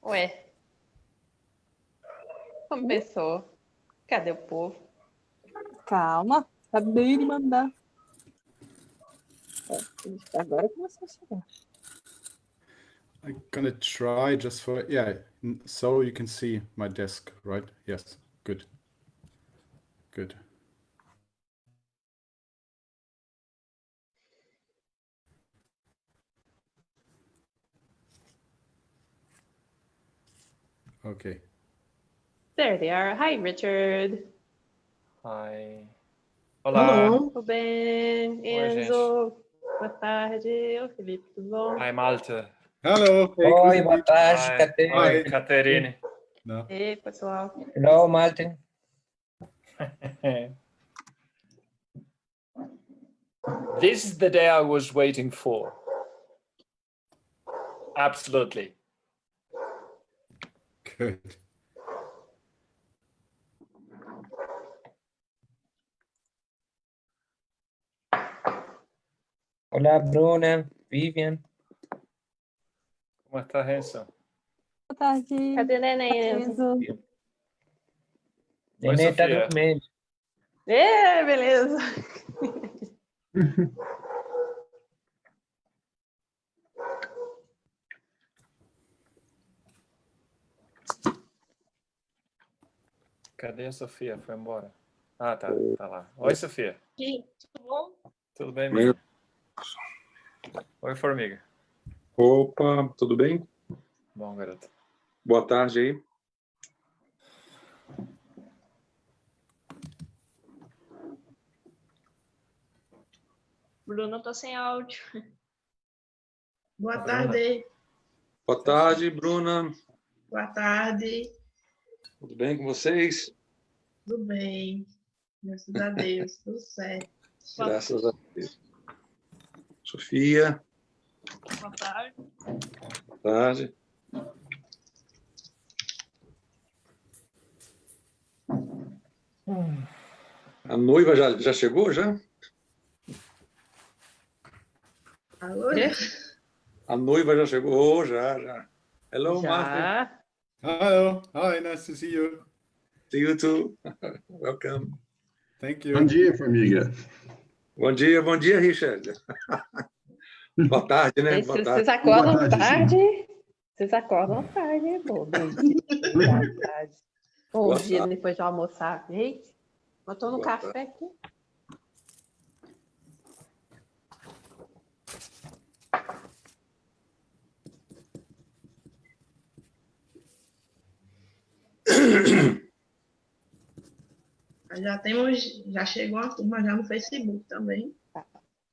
Ué, começou. Cadê o povo? Calma, acabei de mandar. Agora começou a chegar. I'm gonna try just for, yeah, so you can see my desk, right? Yes, good. Good. Okay. There they are. Hi, Richard. Hi. Olá. Tudo bem? Oi, Enzo. Boa tarde. Ô, Felipe, tudo bom? Hi, Malte. Hello. Hey, Oi, boa tarde, Hi. Caterine. Oi, Caterine. No. Ei, pessoal. Hello, Malte. This is the day I was waiting for. Absolutely. Good. Olá, Bruna, Vivian. Como está, Renzo? Boa tarde. Cadê o neném, Enzo? Enzo. Nenê tá Sofia. dormindo. É, beleza. Cadê a Sofia? Foi embora. Ah, tá lá. Oi, Sofia. Tudo bom? Tudo bem, menina? Oi, formiga. Opa, tudo bem? Bom, garoto. Boa tarde aí. Bruno, tô sem áudio. Boa Bruna. tarde. Boa tarde, Bruna. Boa tarde. Tudo bem com vocês? Tudo bem. Graças a Deus, tudo certo. Graças a Deus. Sofia, Boa tarde. boa tarde. A noiva já chegou, já? Alô? A noiva já chegou? Já. Hello, Malte. Já. Hello. Hi, nice to see you. See you too. Welcome. Thank you. Bom dia, família. Bom dia, Richard. Boa tarde, né? Boa tarde. Vocês acordam Boa tarde, tarde? Vocês acordam tarde, pô. Boa tarde. Bom Boa dia tarde. depois de almoçar. Eita, eu tô no Boa café aqui. Já chegou uma turma já no Facebook também.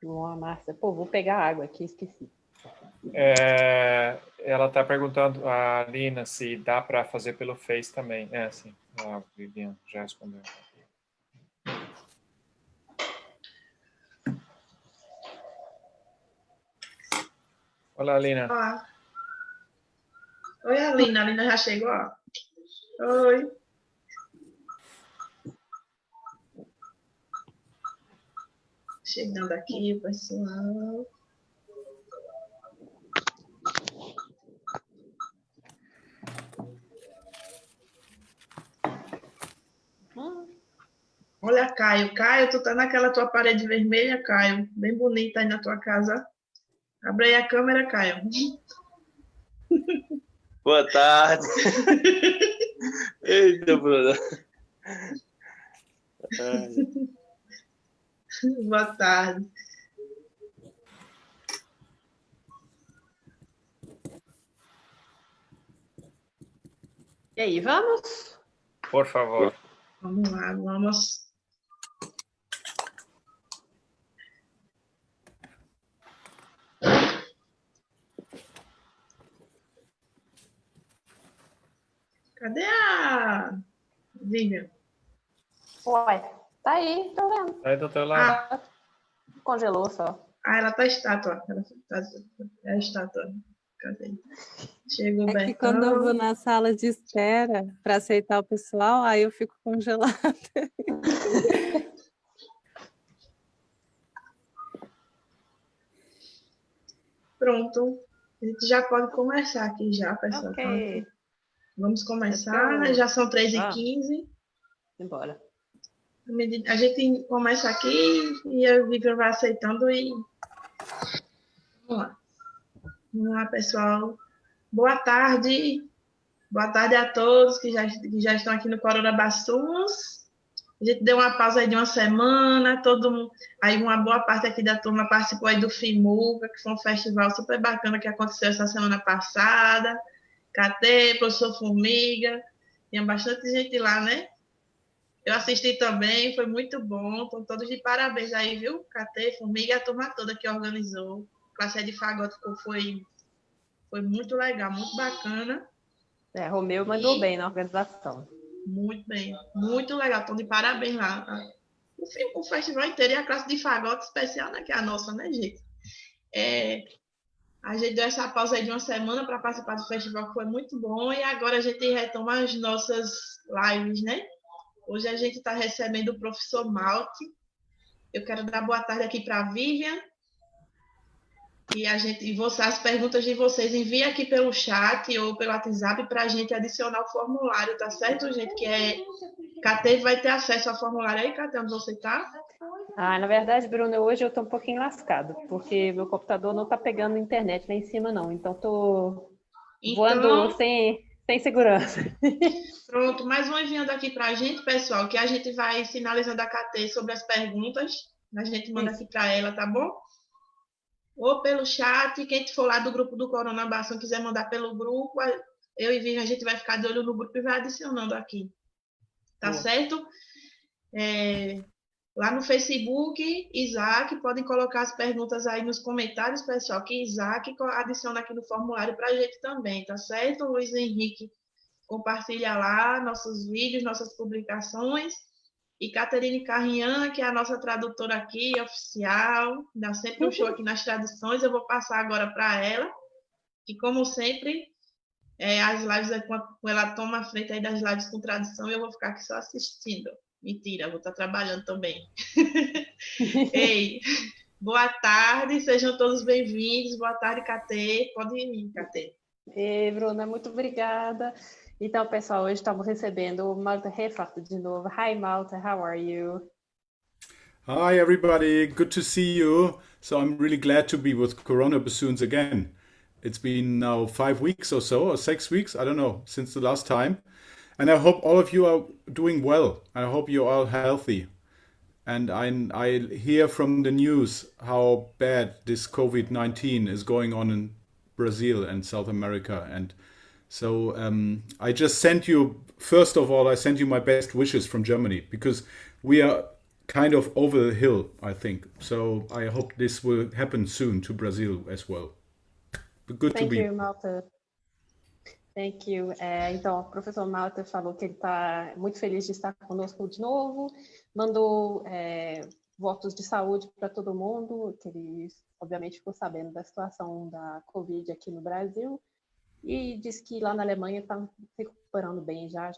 João Márcia. Pô, vou pegar água aqui, esqueci. Ela está perguntando, a Lina, se dá para fazer pelo Face também. É, sim. A Vivian já respondeu. Olá, Lina. Olá. Oi, Alina. A Alina já chegou, ó. Oi. Chegando aqui o pessoal. Olha, Caio. Caio, tu tá naquela tua parede vermelha, Caio. Bem bonita aí na tua casa. Abre aí a câmera, Caio. Boa tarde. Eita, Bruna. Boa tarde. E aí, vamos? Por favor. Vamos lá, vamos. Cadê a Vivian? Ué, tá aí, tô vendo. Tá aí do teu lado. Congelou só. Ah, ela tá estátua. É a estátua. Cadê? Chegou É bem. que quando eu vou na sala de espera para aceitar o pessoal, aí eu fico congelada. Pronto. A gente já pode começar aqui já, pessoal. Ok. Vamos começar, né? Já são 3h15. Embora. A gente começa aqui e a Vivian vai aceitando e... Vamos lá. Vamos lá, pessoal. Boa tarde. Boa tarde a todos que já estão aqui no Coronabassus. A gente deu uma pausa aí de uma semana, todo mundo, aí uma boa parte aqui da turma participou aí do FIMUCA, que foi um festival super bacana que aconteceu essa semana passada. Catê, professor Formiga, tinha bastante gente lá, né? Eu assisti também, foi muito bom, estão todos de parabéns aí, viu? Catê, Formiga e a turma toda que organizou. A classe de fagote foi muito legal, muito bacana. Romeu mandou bem na organização. Muito bem, muito legal, estão de parabéns lá. O festival inteiro e a classe de fagote especial, né, que é a nossa, né, gente? A gente deu essa pausa aí de uma semana para participar do festival, que foi muito bom, e agora a gente retoma as nossas lives, né? Hoje a gente está recebendo o professor Malte. Eu quero dar boa tarde aqui para a Vivian. As perguntas de vocês enviem aqui pelo chat ou pelo WhatsApp para a gente adicionar o formulário, tá certo, gente? Catê vai ter acesso ao formulário aí, Catê, onde você está? Na verdade, Bruno, hoje eu estou um pouquinho lascado, porque meu computador não está pegando internet lá em cima, não. Então, estou voando sem segurança. Pronto, mas vão enviando aqui para a gente, pessoal, que a gente vai sinalizando a Catê sobre as perguntas. A gente manda aqui para ela, tá bom? Ou pelo chat, quem for lá do grupo do Coronabassus quiser mandar pelo grupo, eu e Vivian, a gente vai ficar de olho no grupo e vai adicionando aqui. Tá certo? Lá no Facebook, Isaac, podem colocar as perguntas aí nos comentários, pessoal, que Isaac adiciona aqui no formulário para a gente também, tá certo? O Luiz Henrique compartilha lá nossos vídeos, nossas publicações. E Caterine Carrian, que é a nossa tradutora aqui, oficial, dá sempre um show aqui nas traduções. Eu vou passar agora para ela, que como sempre, as lives, ela toma a frente aí das lives com tradução e eu vou ficar aqui só assistindo. Mentira, vou estar trabalhando também. Ei, boa tarde, sejam todos bem-vindos. Boa tarde, Catê. Pode ir, Catê. Ei, Bruna, muito obrigada. Então, pessoal, hoje estamos recebendo o Malte Refard de novo. Hi, Malte, how are you? Hi, everybody. Good to see you. So I'm really glad to be with Coronabassus again. It's been now 5 weeks or so, or 6 weeks, I don't know, since the last time. And I hope all of you are doing well. I hope you're all healthy. And I hear from the news how bad this COVID-19 is going on in Brazil and South America. And so I just sent you, first of all, I sent you my best wishes from Germany, because we are kind of over the hill, I think. So I hope this will happen soon to Brazil as well. Good to be. Thank you, Malte. Thank you. Então, o professor Malte falou que ele está muito feliz de estar conosco de novo, mandou votos de saúde para todo mundo, que ele obviamente ficou sabendo da situação da Covid aqui no Brasil, e disse que lá na Alemanha está se recuperando bem já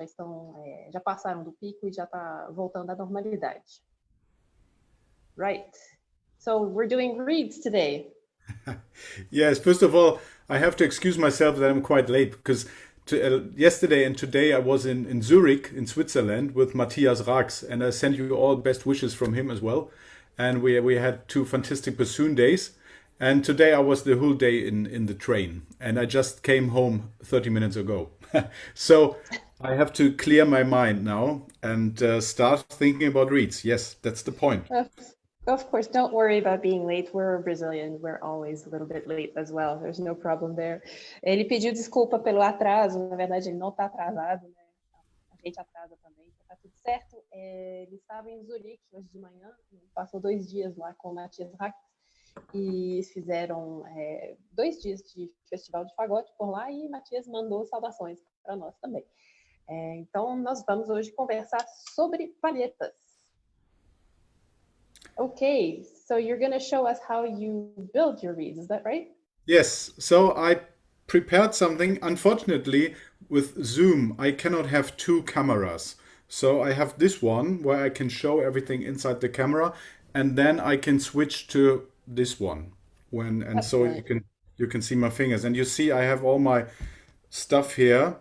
passaram do pico e já está voltando à normalidade. Right. So we're doing reads today. Yes, first of all, I have to excuse myself that I'm quite late, because yesterday and today I was in Zurich, in Switzerland, with Matthias Rax, and I sent you all best wishes from him as well. And we had 2 fantastic bassoon days. And today I was the whole day in the train, and I just came home 30 minutes ago. So I have to clear my mind now and start thinking about reeds. Yes, that's the point. Of course, don't worry about being late. We're Brazilian. We're always a little bit late as well. There's no problem there. Ele pediu desculpa pelo atraso. Na verdade, ele não está atrasado, né? A gente atrasa também. Tá tudo certo. Ele estava em Zurique hoje de manhã. Passou 2 dias lá com o Matthias Rack. E fizeram 2 dias de festival de fagote por lá. E Matthias mandou saudações para nós também. Então, nós vamos hoje conversar sobre palhetas. Okay, so you're going to show us how you build your reeds, is that right? Yes, so I prepared something. Unfortunately, with Zoom, I cannot have 2 cameras. So I have this one where I can show everything inside the camera, and then I can switch to this one. So you can see my fingers, and you see I have all my stuff here.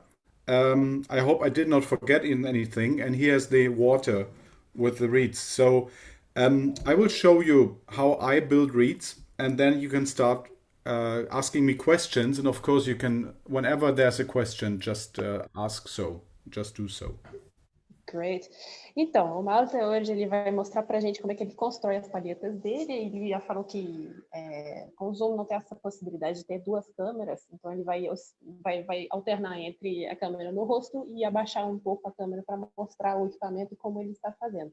I hope I did not forget in anything. And here's the water with the reeds. So I will show you how I build reeds, and then you can start asking me questions. And of course, you can, whenever there's a question, just ask so. Just do so. Great. Então, o Malte hoje ele vai mostrar para a gente como é que ele constrói as palhetas dele. Ele já falou que com o Zoom não tem essa possibilidade de ter duas câmeras, então ele vai alternar entre a câmera no rosto e abaixar um pouco a câmera para mostrar o equipamento e como ele está fazendo.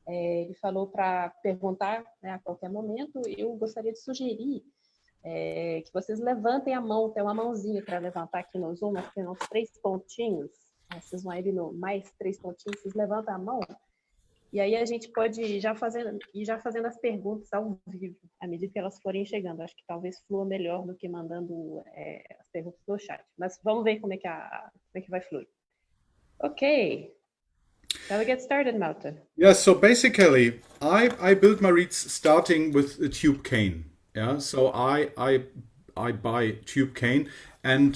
Ele falou para perguntar, né, a qualquer momento. Eu gostaria de sugerir que vocês levantem a mão, tem uma mãozinha para levantar aqui no Zoom, nós temos 3 pontinhos. Vocês vão ali no mais 3 pontinhos, vocês levantam a mão, e aí a gente pode ir já fazendo as perguntas ao vivo, à medida que elas forem chegando. Acho que talvez flua melhor do que mandando as perguntas no chat. Mas vamos ver como é que vai fluir. Ok. Shall we get started, Malte? Yes, so basically, I build my reeds starting with a tube cane. Yeah, so I buy tube cane, and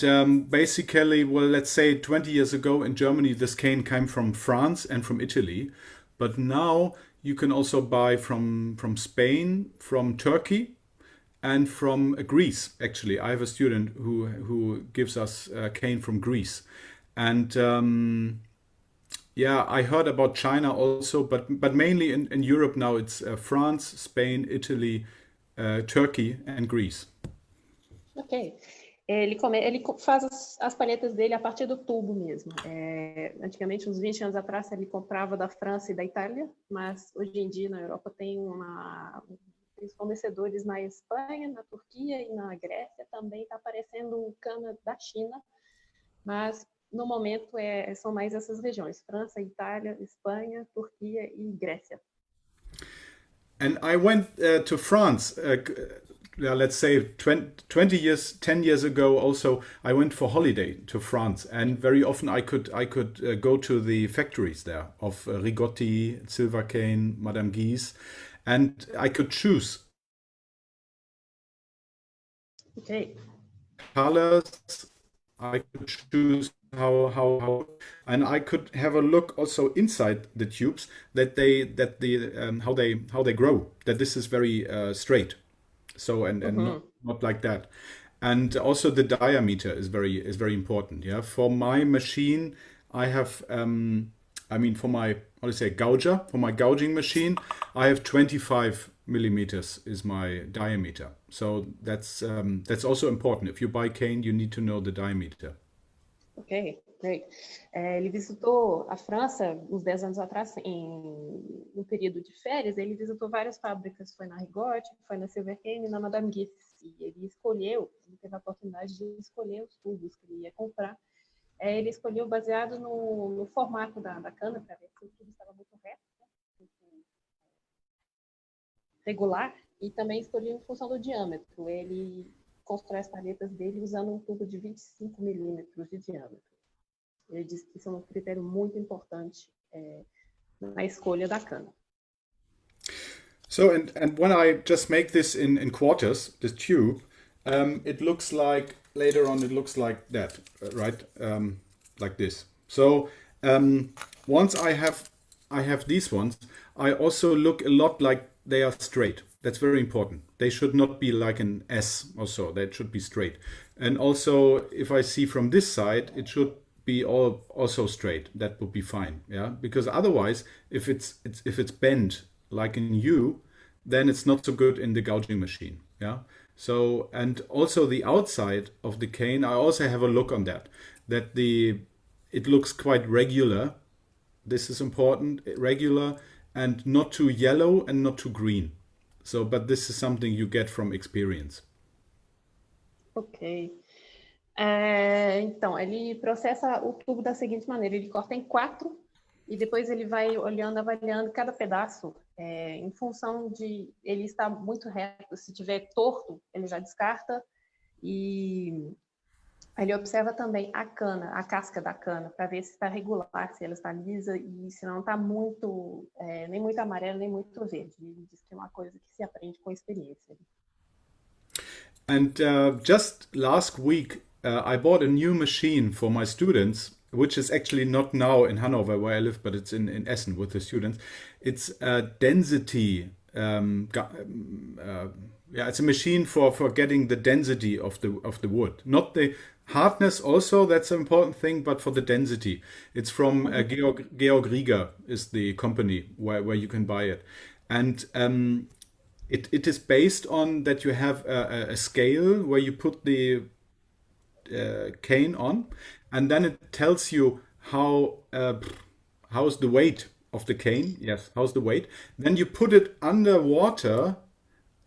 basically, well, let's say 20 years ago in Germany, this cane came from France and from Italy, but now you can also buy from Spain, from Turkey, and from Greece. Actually, I have a student who gives us cane from Greece, and yeah, I heard about China also, but mainly in Europe now it's France, Spain, Italy, Turkey, and Greece. Ok. Ele faz as palhetas dele a partir do tubo mesmo. Antigamente, uns 20 anos atrás, ele comprava da França e da Itália, mas hoje em dia na Europa tem fornecedores na Espanha, na Turquia e na Grécia. Também está aparecendo cana da China, mas no momento são mais essas regiões: França, Itália, Espanha, Turquia e Grécia. And I went to France, let's say 10 years ago also. I went for holiday to France, and very often I could go to the factories there of Rigotti, Silvercane, Madame Guise, and I could choose colors. I could choose how, and I could have a look also inside the tubes how they grow. That this is very straight, so and not like that, and also the diameter is very important. Yeah, for my machine, I have for my gouger, for my gouging machine, I have 25 millimeters is my diameter. So that's also important. If you buy cane, you need to know the diameter. Ok, great. Ele visitou a França uns 10 anos atrás, no período de férias. Ele visitou várias fábricas, foi na Rigotti, foi na Silvercane e na Madame Guise. E ele teve a oportunidade de escolher os tubos que ele ia comprar. Ele escolheu baseado no formato da cana, para ver se o tubo estava muito reto, né? Muito regular, e também escolheu em função do diâmetro. Ele constrói as palhetas dele usando um tubo de 25 milímetros de diâmetro. Ele disse que isso é um critério muito importante na escolha da cana. So and when I just make this in quarters, this tube, it looks like later on it looks like that, right? Like this. So once I have these ones, I also look a lot like they are straight. That's very important. They should not be like an S or so. They should be straight. And also, if I see from this side, it should be also straight. That would be fine. Yeah, because otherwise, if it's bent like in U, then it's not so good in the gouging machine. Yeah. So, and also the outside of the cane, I also have a look on that. It looks quite regular. This is important. Regular and not too yellow and not too green. So, but this is something you get from experience. Ok. Então, ele processa o tubo da seguinte maneira: ele corta em 4 e depois ele vai olhando, avaliando cada pedaço em função de ele estar muito reto. Se tiver torto, ele já descarta, e ele observa também a cana, a casca da cana, para ver se está regular, se ela está lisa e se não está muito, nem muito amarelo, nem muito verde. Ele diz que é uma coisa que se aprende com experiência. And just last week, I bought a new machine for my students which is actually not now in Hanover where I live, but it's in Essen with the students. It's a density. Yeah, it's a machine for getting the density of the wood, not the hardness. Also, that's an important thing, but for the density. It's from Georg Rieger is the company where you can buy it, and it is based on that you have a scale where you put the cane on, and then it tells you how's the weight of the cane. Yes, how's the weight. Then you put it under water,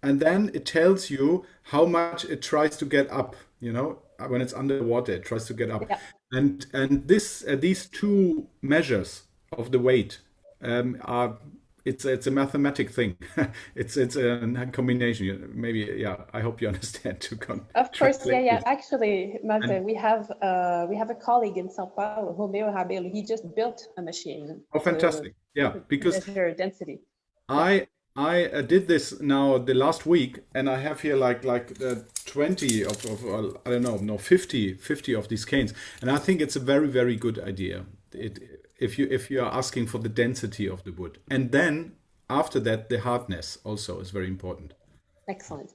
and then it tells you how much it tries to get up. You know, when it's underwater, it tries to get up. Yeah. And these two measures of the weight are. It's a mathematic thing. it's a combination. Maybe, yeah. I hope you understand. Of course, yeah. This. Actually, Malte, we have a colleague in São Paulo, Romeo Rabelo. He just built a machine. Oh, fantastic! Yeah, because measure density. I did this now the last week, and I have here like 20 of I don't know, no 50 of these canes, and I think it's a very, very good idea. If you are asking for the density of the wood, and then after that the hardness also is very important. Excellent.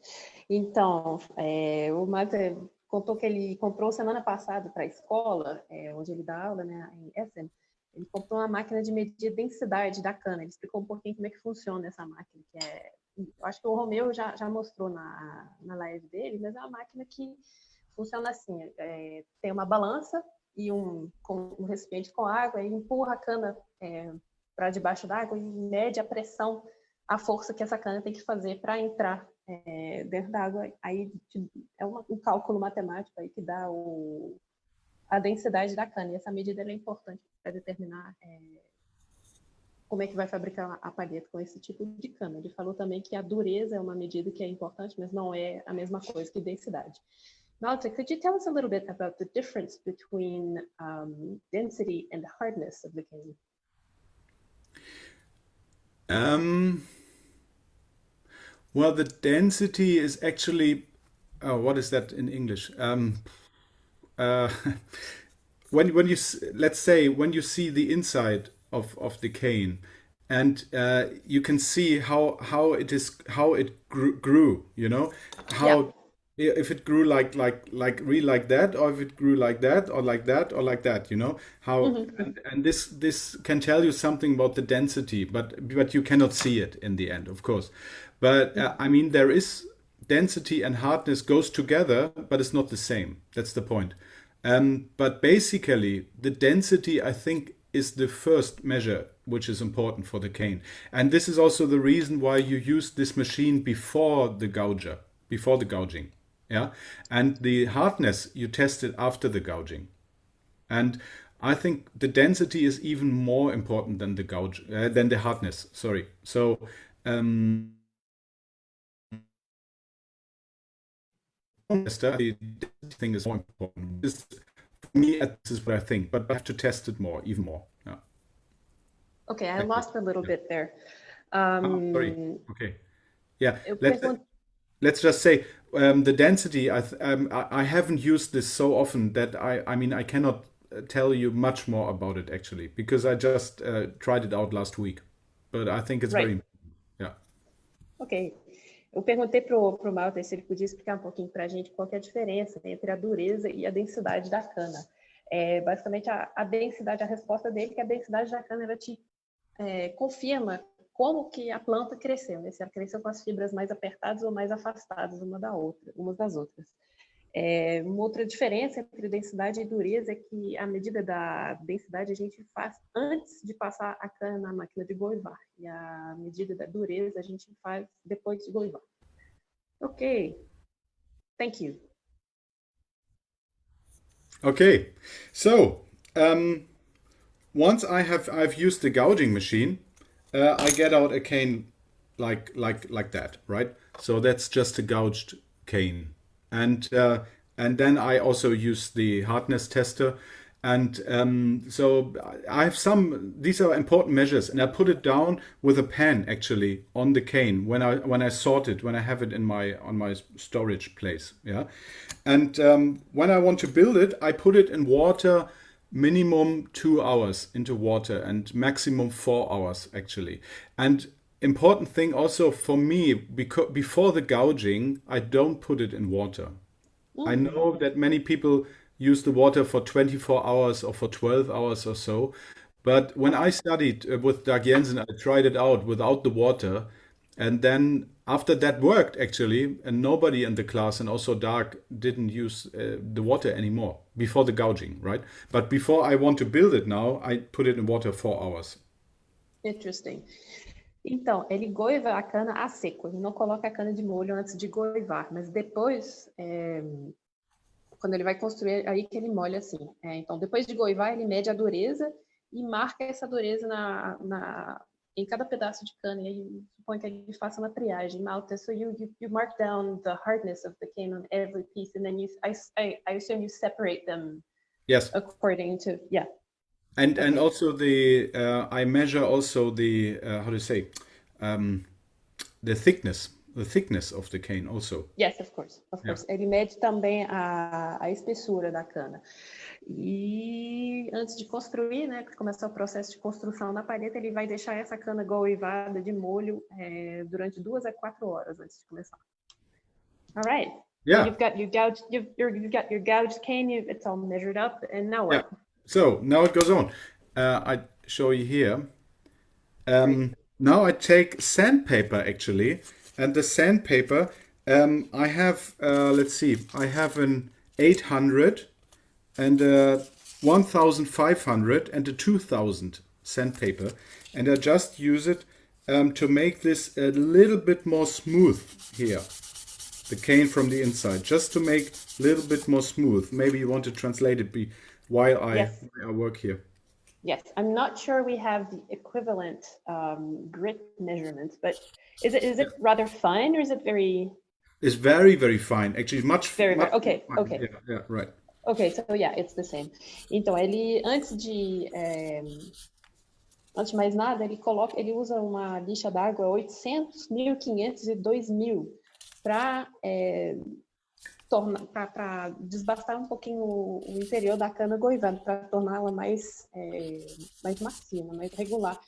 Então, o Malte contou que ele comprou semana passada para a escola, onde ele dá aula, né, em Essen. Ele comprou uma máquina de medir densidade da cana. Ele explicou um pouquinho como é que funciona essa máquina, eu acho que o Romeu já mostrou na live dele, mas é uma máquina que funciona assim, tem uma balança e um recipiente com água, e empurra a cana para debaixo d'água e mede a pressão, a força que essa cana tem que fazer para entrar dentro d'água. Aí é um cálculo matemático aí que dá a densidade da cana, e essa medida é importante para determinar como é que vai fabricar a palheta com esse tipo de cana. Ele falou também que a dureza é uma medida que é importante, mas não é a mesma coisa que densidade. Malte, could you tell us a little bit about the difference between density and hardness of the cane? Well, the density is actually, what is that in English? When you let's say when you see the inside of the cane, and you can see how it grew. You know how. Yeah. If it grew like really like that, or if it grew like that, or like that, or like that, you know how, and this can tell you something about the density, but you cannot see it in the end, of course. But I mean, there is density and hardness goes together, but it's not the same. That's the point. But basically, the density, I think, is the first measure which is important for the cane, and this is also the reason why you use this machine before the gouging. Yeah, and the hardness you test it after the gouging, and I think the density is even more important than the hardness. Sorry. So the thing is more important. For me, this is what I think, but I have to test it even more. Yeah. Okay, I lost a little bit there. Sorry. Okay. Yeah. Let's just say the density. I haven't used this so often that I mean I cannot tell you much more about it actually, because I just tried it out last week. But I think it's very important. Yeah. Ok. Eu perguntei pro Malte se ele podia explicar um pouquinho para a gente qual que é a diferença entre a dureza e a densidade da cana. Basicamente, a densidade, a resposta dele é que a densidade da cana ela te confirma como que a planta cresceu, né? Se ela cresceu com as fibras mais apertadas ou mais afastadas umas das outras. Uma outra diferença entre densidade e dureza é que a medida da densidade a gente faz antes de passar a cana na máquina de goivar, e a medida da dureza a gente faz depois de goivar. Ok, thank you. Okay, so once I've used the gouging machine, I get out a cane like that, right? So that's just a gouged cane, and then I also use the hardness tester, and so I have these are important measures, and I put it down with a pen actually on the cane when I sort it, when I have it on my storage place, yeah. And when I want to build it, I put it in water minimum 2 hours into water and maximum 4 hours actually. And important thing also for me, because before the gouging, I don't put it in water. I know that many people use the water for 24 hours or for 12 hours or so. But when I studied with Dag Jensen, I tried it out without the water. And then after that worked actually, and nobody in the class and also Dag didn't use the water anymore before the gouging, right? But before I want to build it now, I put it in water 4 hours. Interesting. Então, ele goiva a cana a seco, ele não coloca a cana de molho antes de goivar, mas depois, quando ele vai construir, aí que ele molha assim. Então, depois de goivar, ele mede a dureza e marca essa dureza em cada pedaço de cana, e aí supõe que ele faça uma triagem. Malte, so you mark down the hardness of the cane on every piece, and then I assume you separate them. Yes. According to, yeah. And also I measure also the how to say the thickness of the cane also. Yes, of course. Ele mede também a espessura da cana. E antes de construir, né, começar o processo de construção na palheta, ele vai deixar essa cana goivada de molho durante 2 a 4 horas antes de começar. All right. Yeah. So you've got your gouged cane. It's all measured up, and now what? Yeah. So now it goes on. I show you here. Now I take sandpaper actually, and the sandpaper I have. Let's see. I have an 800 and a 1500 and a 2000 sandpaper, and I just use it to make this a little bit more smooth here. The cane from the inside, just to make a little bit more smooth. Maybe you want to translate it while I work here. Yes, I'm not sure we have the equivalent grit measurements, but is it rather fine or is it very? It's very, very fine. Actually, much. Okay. Fine. Okay. Yeah, right. Okay, so yeah, it's the same. Então, ele antes de mais nada, ele usa uma lixa d'água 800, 1500 e 2000 para desbastar um pouquinho o interior da cana goivada, para torná-la mais macia, mais regular.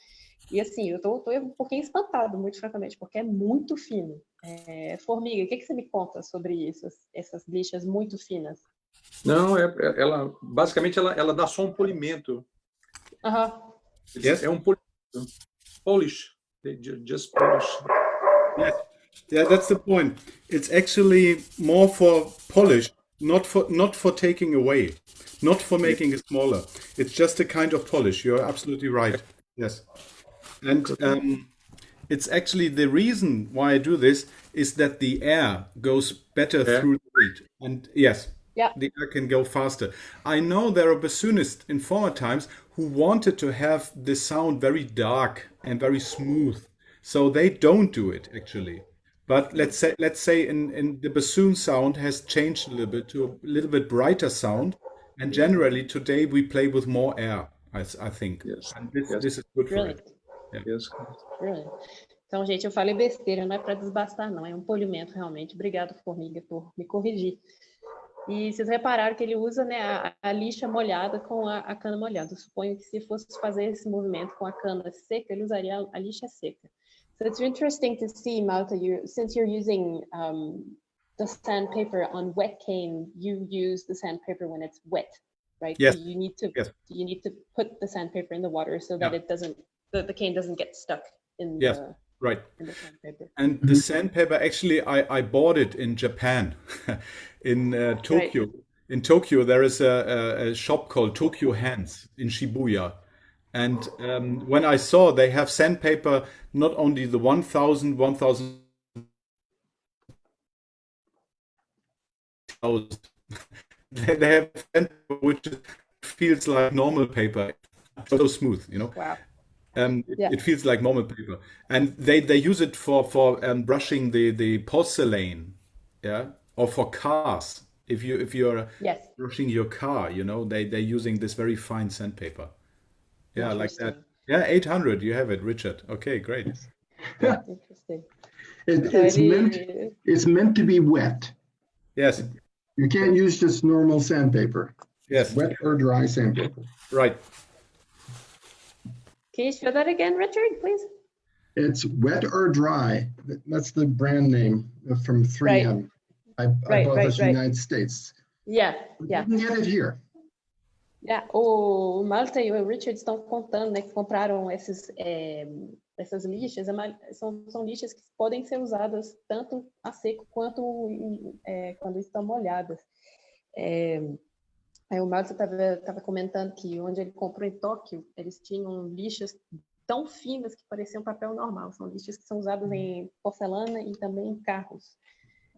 E assim, eu tô um pouquinho espantado, muito francamente, porque é muito fino. Formiga, o que você me conta sobre isso, essas lixas muito finas? Não, ela basicamente ela dá só um polimento. Yes. É um polimento. Polish. They just polish. Yes. Yeah, that's the point. It's actually more for polish, not for taking away, not for making it smaller. It's just a kind of polish. You're absolutely right. Yes. And it's actually the reason why I do this is that the air goes better through the reed. And yes, the air can go faster. I know there are bassonists in former times who wanted to have the sound very dark and very smooth. So they don't do it actually. But let's say in the bassoon sound has changed a little bit to a little bit brighter sound. And generally today we play with more air, I think. Yes. And this is good for it. Yeah. Yes. Brilliant. Então, gente, eu falei besteira, não é para desbastar, não. É um polimento, realmente. Obrigado, Formiga, por me corrigir. E vocês repararam que ele usa, né, a lixa molhada com a cana molhada. Eu suponho que se fosse fazer esse movimento com a cana seca, ele usaria a lixa seca. So it's interesting to see, Malte, since you're using the sandpaper on wet cane, you use the sandpaper when it's wet, right? Yes. So you need to put the sandpaper in the water so that it doesn't, the cane doesn't get stuck in the in the sandpaper. And the sandpaper, actually, I bought it in Japan, in Tokyo. Right. In Tokyo, there is a shop called Tokyo Hands in Shibuya. And when I saw they have sandpaper, not only the 1000, they have sandpaper which feels like normal paper, so smooth, you know. Wow. It feels like normal paper, and they use it for brushing the porcelain, or for cars. If you're brushing your car, you know, they're using this very fine sandpaper. Yeah, like that. Yeah, 800. You have it, Richard. Okay, great. Interesting. It's meant to be wet. Yes. You can't use just normal sandpaper. Yes, Wet or dry sandpaper. right. Can you show that again, Richard, please? It's wet or dry. That's the brand name from 3M. I Right, bought right, this in the right. United States. Yeah, You yeah. can get it here. Yeah. O Malte e o Richard estão contando, né, que compraram essas lixas. São lixas que podem ser usadas tanto a seco quanto quando estão molhadas. Aí o Malte estava comentando que onde ele comprou em Tóquio, eles tinham lixas tão finas que pareciam papel normal. São lixas que são usadas em porcelana e também em carros.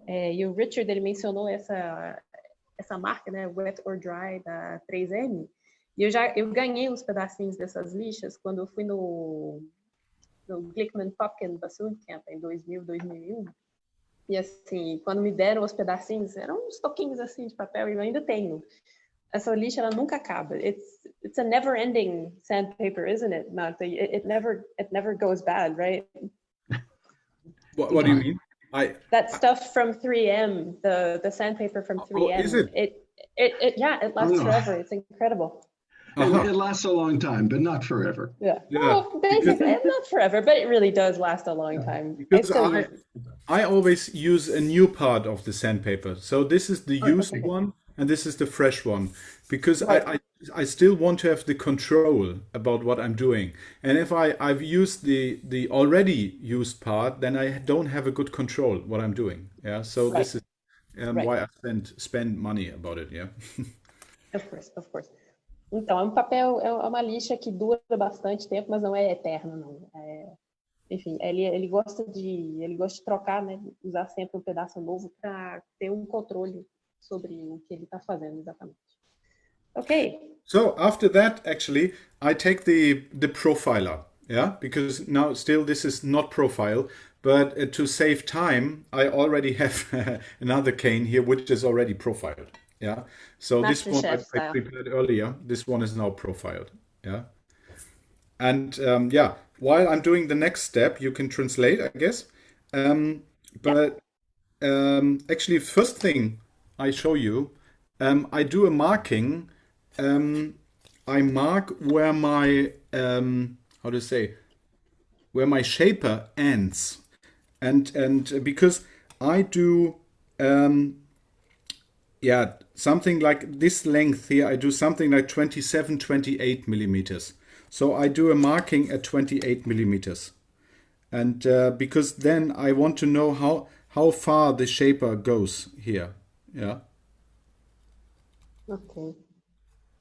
E o Richard, ele mencionou essa marca, né, Wet or Dry, da 3M, e eu ganhei uns pedacinhos dessas lixas quando eu fui no Glickman Popkin Bassoon Camp em 2000, 2001. E assim, quando me deram os pedacinhos, eram uns toquinhos assim de papel, e eu ainda tenho. Essa lixa, ela nunca acaba. It's a never-ending sandpaper, isn't it, Malte? It never goes bad, right? What do you mean? That stuff from 3M, the sandpaper from 3M. Oh, is it? It lasts forever. It's incredible. It lasts a long time, but not forever. Yeah. Yeah, Well, basically, not forever, but it really does last a long time. Because I always use a new part of the sandpaper. So this is the used one, and this is the fresh one, because I still want to have the control about what I'm doing. And if I've used the already used part, then I don't have a good control what I'm doing. Yeah. So this is why I spend money about it. Yeah. Of course. Então, é uma lixa que dura bastante tempo, mas não é eterna, não. Enfim, ele gosta de trocar, né? Usar sempre um pedaço novo para ter um controle sobre o que ele está fazendo exatamente. Okay. So after that, actually, I take the profiler, yeah, because now still this is not profile, but to save time, I already have another cane here, which is already profiled, yeah. So this one I prepared earlier. This one is now profiled, yeah. And while I'm doing the next step, you can translate, I guess. Actually, first thing I show you, I do a marking. I mark where my where my shaper ends, and because I do something like this length here, I do something like 27, 28 millimeters. So I do a marking at 28 millimeters, and because then I want to know how far the shaper goes here. Yeah. Ok.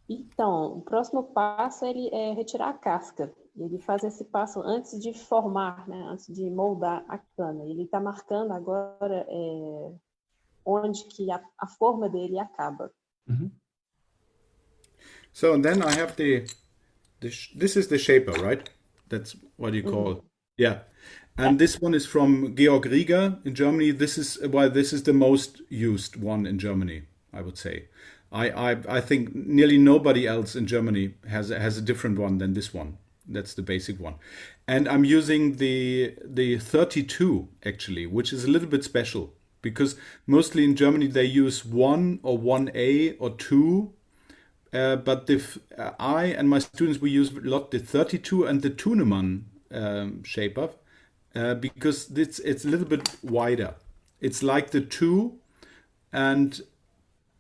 Então, o próximo passo é retirar a casca. Ele faz esse passo antes de formar, né? Antes de moldar a cana. Ele está marcando agora onde que a forma dele acaba. Mm-hmm. So then I have this is the shaper, right? That's what you call, yeah. And this one is from Georg Rieger in Germany. This is the most used one in Germany, I would say. I think nearly nobody else in Germany has a different one than this one. That's the basic one. And I'm using the 32 actually, which is a little bit special because mostly in Germany they use 1 or 1A or 2. But I and my students, we use a lot the 32 and the Tunemann shaper because it's a little bit wider. It's like the 2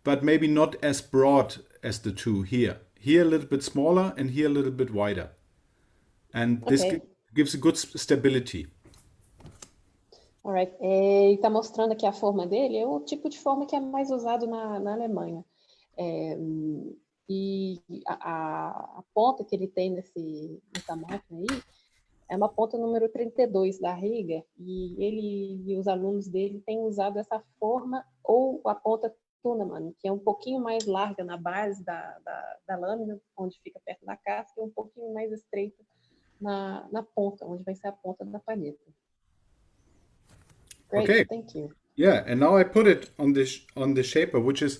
but maybe not as broad as the 2 here. Here a little bit smaller and here a little bit wider. And this gives a good stability. Alright. Ele está mostrando aqui a forma dele. É o tipo de forma que é mais usado na Alemanha. E a ponta que ele tem nessa máquina aí é uma ponta número 32 da Riga. E ele e os alunos dele têm usado essa forma ou a ponta Tunemann, que é um pouquinho mais larga na base da lâmina, onde fica perto da casca, e um pouquinho mais estreita na ponta, onde vai ser a ponta da palheta. Great, okay. Thank you. Yeah, and now I put it on the shaper, which is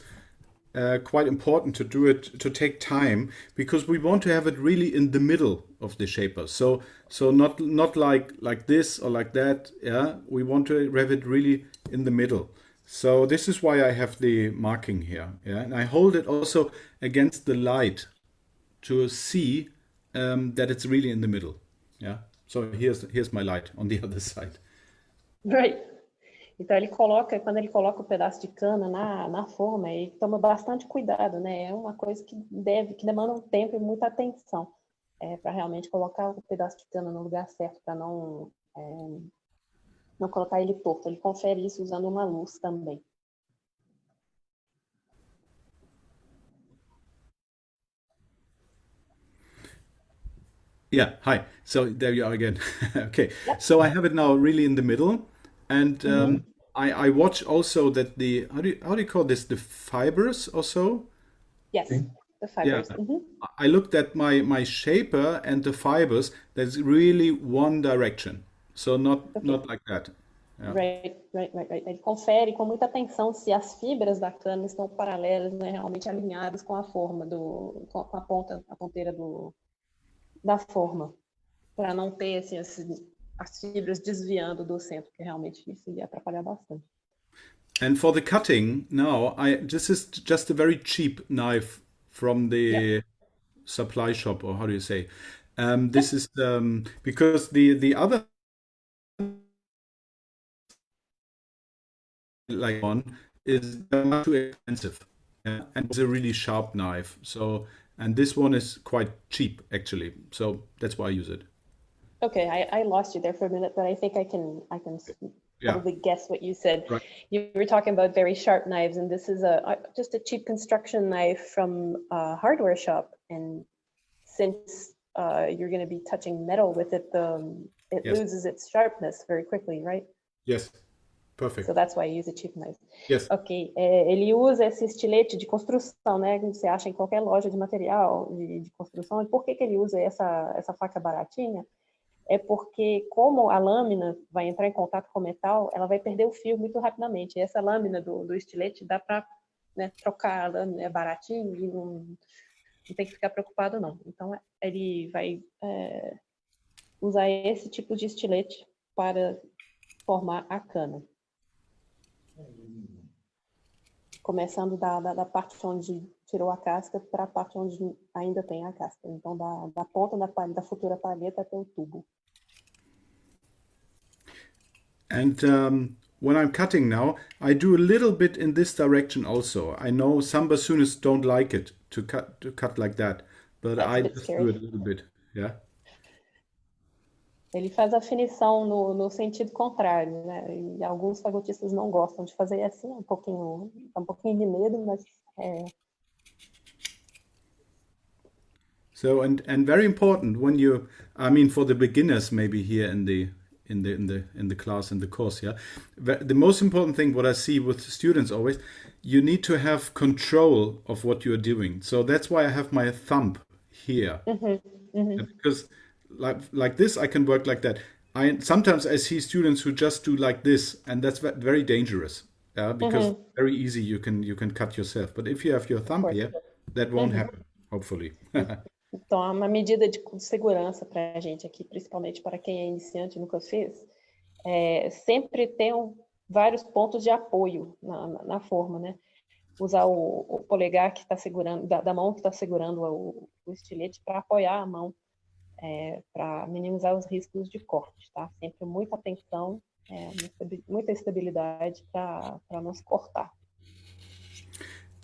quite important to do it, to take time, because we want to have it really in the middle of the shaper. So not like this or like that. Yeah, we want to have it really in the middle. So this is why I have the marking here. Yeah, and I hold it also against the light to see that it's really in the middle. Yeah. So here's my light on the other side. Right. Então quando ele coloca o pedaço de cana na forma, ele toma bastante cuidado, né? É uma coisa que demanda um tempo e muita atenção, para realmente colocar o pedaço de cana no lugar certo, para não colocar ele torto. Ele confere isso usando uma luz também. Yeah, hi. So there you are again. Okay, so I have it now really in the middle, and I watch also that how do you call this, the fibers or so? Yes, the fibers. Yeah. I looked at my shaper and the fibers. There's really one direction, so not like that. Yeah. Right. Ele confere com muita atenção se as fibras da cana estão paralelas, né, realmente alinhadas com a forma com a ponteira da forma, para não ter assim, as fibras desviando do centro, que realmente isso ia atrapalhar bastante. And for the cutting now, this is just a very cheap knife from the supply shop, or how do you say? This is because the other like one is too expensive, and it's a really sharp knife. So, and this one is quite cheap actually. So that's why I use it. Okay, I lost you there for a minute, but I think I can probably guess what you said. Right. You were talking about very sharp knives, and this is just a cheap construction knife from a hardware shop. And since you're going to be touching metal with it, it loses its sharpness very quickly, right? Yes, perfect. So that's why I use a cheap knife. Yes. Ok, ele usa esse estilete de construção, né? Que você acha em qualquer loja de material de construção. E por que ele usa essa faca baratinha? É porque, como a lâmina vai entrar em contato com o metal, ela vai perder o fio muito rapidamente. E essa lâmina do estilete dá para, né, trocar, a lâmina é baratinho e não tem que ficar preocupado, não. Então, ele vai usar esse tipo de estilete para formar a cana. Começando da parte onde tirou a casca para a parte onde ainda tem a casca. Então, da ponta da futura palheta até o tubo. And when I'm cutting now, I do a little bit in this direction also. I know some bassonists don't like it to cut like that, but I just do it a little bit. Yeah. Ele faz a finição no sentido contrário, né? E alguns fagotistas não gostam de fazer assim, um pouquinho de medo, mas So and very important when for the beginners maybe here in the class, in the course, yeah. The most important thing what I see with students always, you need to have control of what you're doing. So that's why I have my thumb here. Because like this, I can work like that. Sometimes I see students who just do like this, and that's very dangerous. Because very easy you can cut yourself. But if you have your thumb here, that won't happen, hopefully. Então, é uma medida de segurança para a gente aqui, principalmente para quem é iniciante e nunca fez, sempre ter vários pontos de apoio na forma, né? Usar o polegar que está segurando, da mão que está segurando o estilete para apoiar a mão, para minimizar os riscos de corte, tá? Sempre muita atenção, muita estabilidade para não se cortar.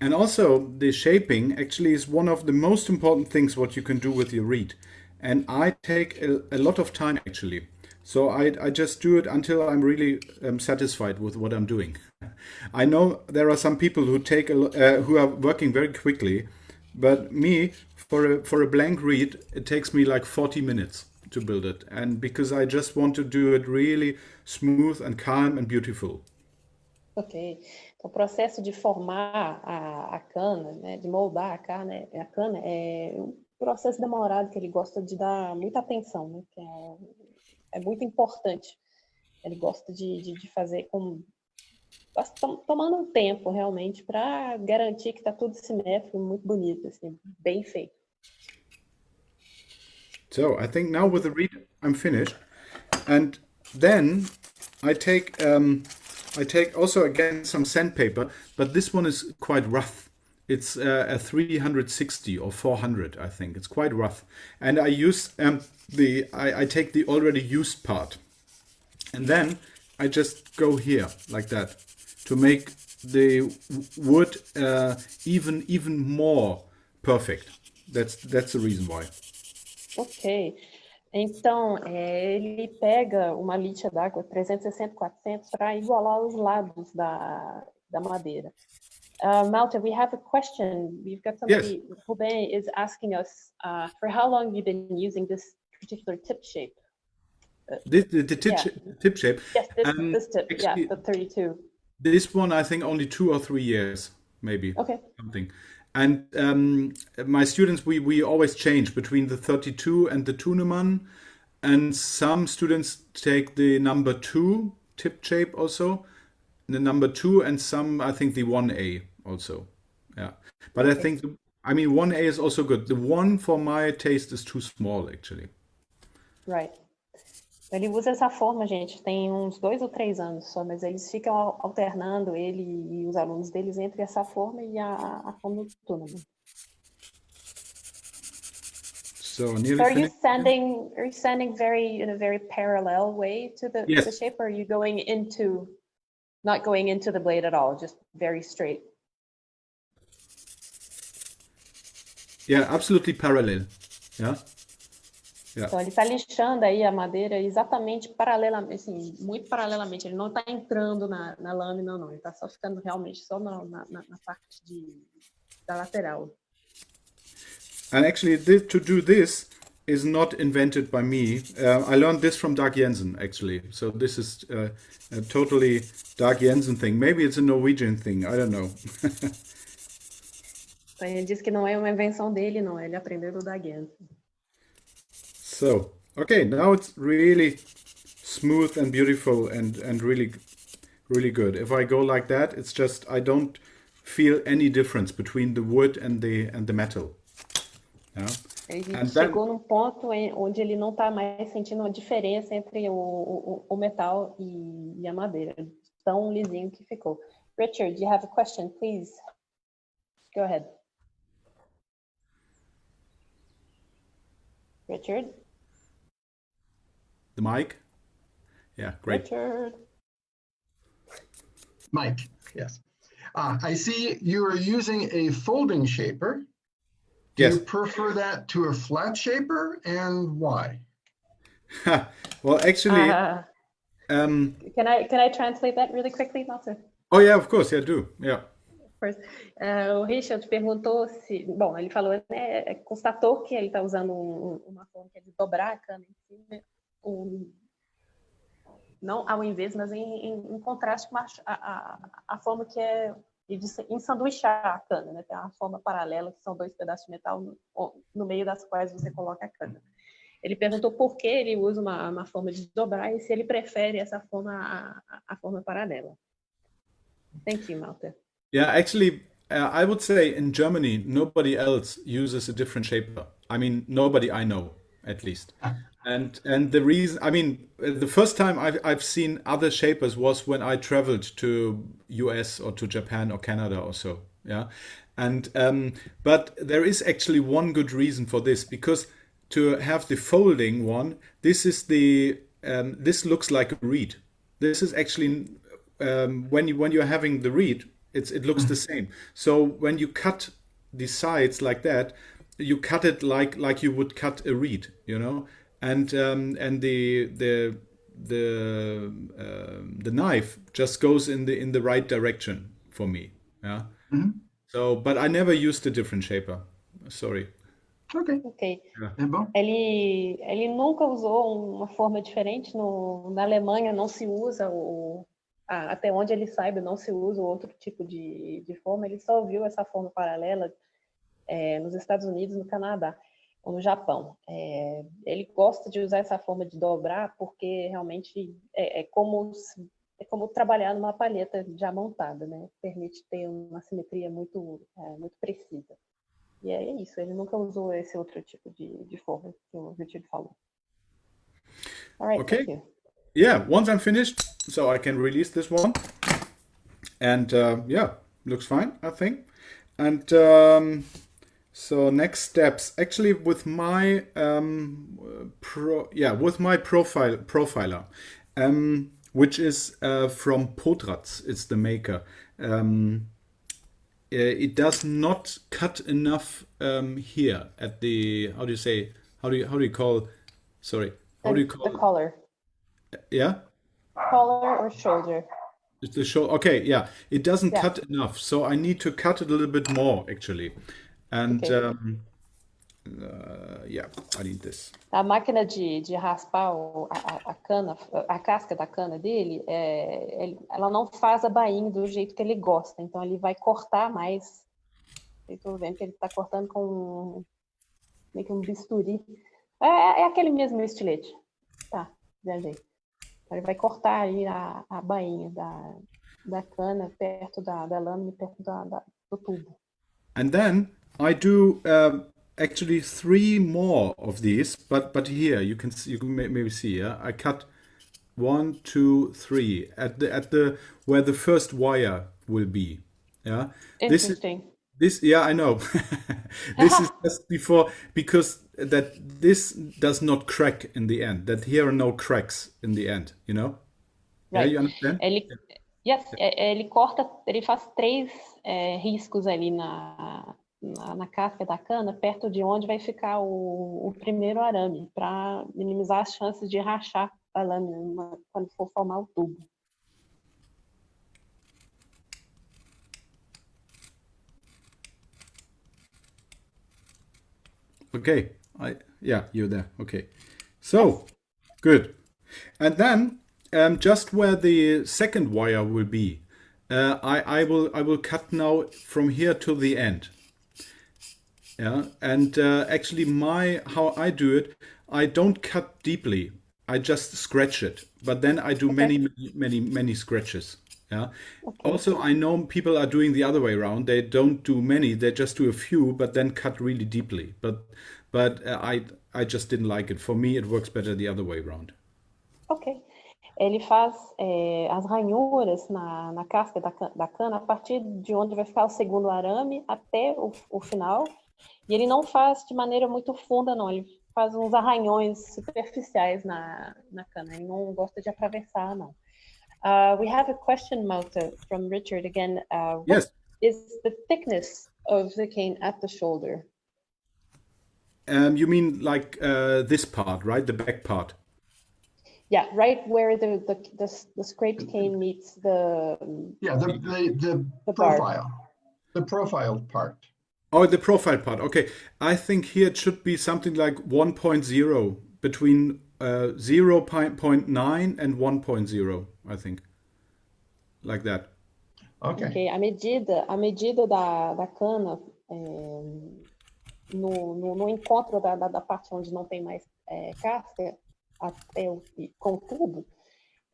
And also the shaping actually is one of the most important things what you can do with your reed. And I take a lot of time actually. So I just do it until I'm really satisfied with what I'm doing. I know there are some people who who are working very quickly, but me, for a blank reed, it takes me like 40 minutes to build it. And because I just want to do it really smooth and calm and beautiful. Ok. Então, o processo de formar a cana, né, de moldar a cana é um processo demorado que ele gosta de dar muita atenção, né, que é muito importante. Ele gosta de fazer tomando um tempo realmente para garantir que está tudo simétrico, muito bonito, assim, bem feito. So I think now with the reed I'm finished, and then I take I take also again some sandpaper, but this one is quite rough. It's a 360 or 400, I think. It's quite rough. And I use I take the already used part. And then I just go here like that to make the wood even more perfect. That's the reason why. Ok. Então, ele pega uma lixa d'água 360, 400 para igualar os lados da madeira. Malte, we have a question. We've got somebody, yes. Ruben is asking us, for how long you've been using this particular tip shape? The tip shape? Yes, this tip, actually, the 32. This one, I think, only 2 or 3 years, maybe. Okay. Something. And my students, we always change between the 32 and the Tunemann. And some students take the number 2 tip shape also, the number 2, and some, I think, the 1A also. Yeah. But okay. I think, 1A is also good. The 1 for my taste is too small, actually. Right. Ele usa essa forma, gente, tem uns 2 ou 3 anos só, mas eles ficam alternando, ele e os alunos deles, entre essa forma e a forma do Tunemann. So, are you standing in a very parallel way to the, yes. the shape, or are you not going into the blade at all, just very straight? Yeah, absolutely parallel. Yeah. Yeah. Então ele está lixando aí a madeira exatamente paralelamente, assim, muito paralelamente. Ele não está entrando na lâmina, não. Ele está só ficando realmente só na parte da lateral. And actually, to do this is not invented by me. I learned this from Dag Jensen, actually. So this is a totally Dag Jensen thing. Maybe it's a Norwegian thing. I don't know. Então ele diz que não é uma invenção dele, não. Ele aprendeu do Dag Jensen. So, okay, now it's really smooth and beautiful and really, really good. If I go like that, it's just, I don't feel any difference between the wood and the metal. Yeah. Ele chegou num ponto onde ele não está mais sentindo uma diferença entre o metal e a madeira. Tão lisinho que ficou. Richard, you have a question, please. Go ahead. Richard? The mic? Yeah, great. Richard. Mike, yes. I see you are using a folding shaper. Do yes. you prefer that to a flat shaper, and why? Well, actually... Can I translate that really quickly, Malte? Oh, yeah, of course, yeah, do. Yeah. O Richard perguntou se... Bom, ele falou, né, constatou que ele está usando uma forma que é de dobrar a cana em cima, não ao invés, mas em contraste com a forma que é de ensanduichar a cana, né? Tem uma forma paralela, que são 2 pedaços de metal no meio das quais você coloca a cana. Ele perguntou por que ele usa uma forma de dobrar e se ele prefere essa forma a forma paralela. Thank you, Malte. Yeah, actually, I would say in Germany, nobody else uses a different shaper. Nobody I know, at least. And the reason, the first time I've seen other shapers was when I traveled to US or to Japan or Canada or so. Yeah, and but there is actually one good reason for this, because to have the folding one, this is this looks like a reed. This is actually when you're having the reed, it looks the same. So when you cut the sides like that, you cut it like you would cut a reed, you know. And the knife just goes in the right direction for me. Yeah. Mm-hmm. So, but I never used a different shaper. Sorry. Ok. Yeah. É bom. Ele nunca usou uma forma diferente. Na Alemanha não se usa até onde ele saiba, não se usa outro tipo de forma. Ele só viu essa forma paralela nos Estados Unidos, no Canadá ou no Japão. Ele gosta de usar essa forma de dobrar porque realmente é como trabalhar numa palheta já montada, né? Permite ter uma simetria muito precisa. E é isso, ele nunca usou esse outro tipo de forma que o Richard falou. All right, okay. Thank you. Yeah, once I'm finished, so I can release this one. And yeah, looks fine, I think. And so next steps, actually with my profiler, which is from Potratz, it's the maker. It does not cut enough here at the, how do you call, sorry, how do you call the collar? Yeah, Collar or shoulder? it's the show. Okay, yeah, it doesn't Yeah. cut enough, so I need to cut it a little bit more actually. And Okay. yeah, I need this. A máquina de raspar a cana, a casca da cana dele, ela não faz a bainha do jeito que ele gosta. Então ele vai cortar mais. Eu estou vendo que ele está cortando com meio que um bisturi. É aquele mesmo estilete. Tá, viajei. Então ele vai cortar aí a bainha da cana perto da lâmina, perto do tubo. And then I do actually 3 more of these, but here you can maybe see. Yeah, I cut 1, 2, 3 at the where the first wire will be. Yeah, Interesting. This yeah, I know. This is just before, because that this does not crack in the end. That here are no cracks in the end. You know? Yeah, Right. you understand? Yes, ele corta, ele faz 3 riscos ali na casca da cana, perto de onde vai ficar o primeiro arame, para minimizar as chances de rachar a lâmina quando for formar o tubo. Okay, yeah, you're there. Okay, so good. And then just where the second wire will be, I will cut now from here to the end. Yeah, and actually how I do it, I don't cut deeply. I just scratch it, but then I do many scratches. Yeah. Okay. Also, I know people are doing the other way around. They don't do many; they just do a few, but then cut really deeply. But I just didn't like it. For me, it works better the other way around. Ok. Ele faz as ranhuras na casca da cana a partir de onde vai ficar o segundo arame até o final. E ele não faz de maneira muito funda, não. Ele faz uns arranhões superficiais na cana. Ele não gosta de atravessar, não. We have a question, Malte, from Richard again. Yes. What is the thickness of the cane at the shoulder? You mean like this part, right? The back part. Yeah, right where the scraped cane meets the Yeah, the the bar. profile. The profile part. Oh, the profile part. Okay. I think here it should be something like 1.0, between 0.9 and 1.0, I think. Like that. Okay. Ok, a medida da cana no encontro da parte onde não tem mais casca até com o tubo,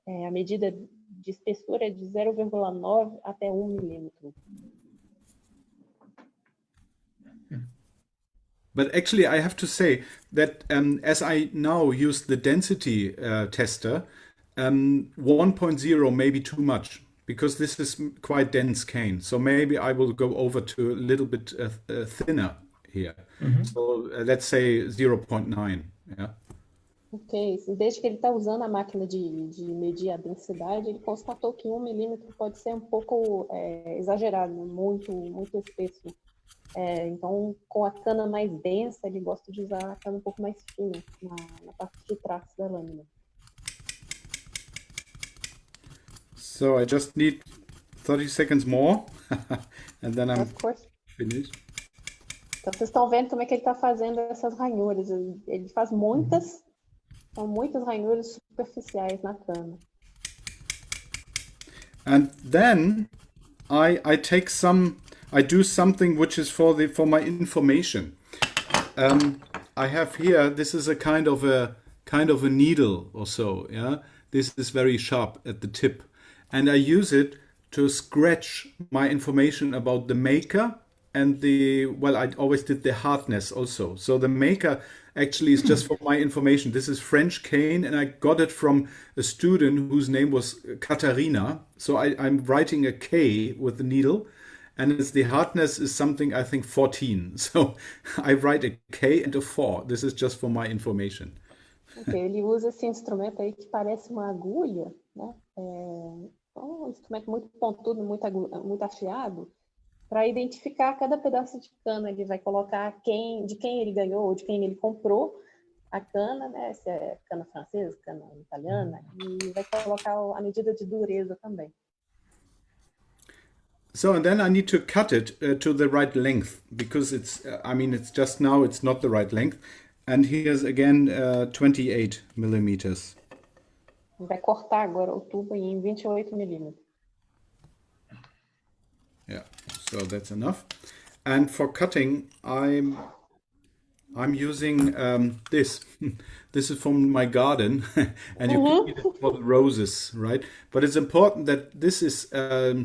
a medida de espessura é de 0,9 até 1 milímetro. But actually, I have to say that as I now use the density tester, 1.0 may be too much, because this is quite dense cane. So maybe I will go over to a little bit thinner here. So let's say 0.9. Yeah. Ok, desde que ele está usando a máquina de medir a densidade, ele constatou que 1 milímetro pode ser um pouco exagerado, muito espesso. Então, com a cana mais densa, ele gosta de usar a cana um pouco mais fina na parte de trás da lâmina. So I just need 30 seconds more, and then I'm Of course. finished. Então, vocês estão vendo como é que ele está fazendo essas ranhuras. Ele faz são muitas ranhuras superficiais na cana. And then I do something which is for my information. I have here, this is a kind of a needle or so. Yeah, this is very sharp at the tip, and I use it to scratch my information about the maker and I always did the hardness also. So the maker actually is, just for my information, this is French cane, and I got it from a student whose name was Katharina. So I'm writing a K with the needle, and it's the hardness is something, I think, 14. So I write a K and a 4. This is just for my information. Ok, ele usa esse instrumento aí que parece uma agulha, né? Um instrumento muito pontudo, muito afiado, para identificar cada pedaço de cana. Ele vai colocar de quem ele ganhou ou de quem ele comprou a cana, né? Se é cana francesa, cana italiana, e vai colocar a medida de dureza também. So, and then I need to cut it to the right length, because it's just now it's not the right length. And here's again 28 millimeters. Vai cortar agora o tubo em 28 milímetros. Yeah, so that's enough. And for cutting, I'm using this. This is from my garden, and you can use it for the roses, right? But it's important that this is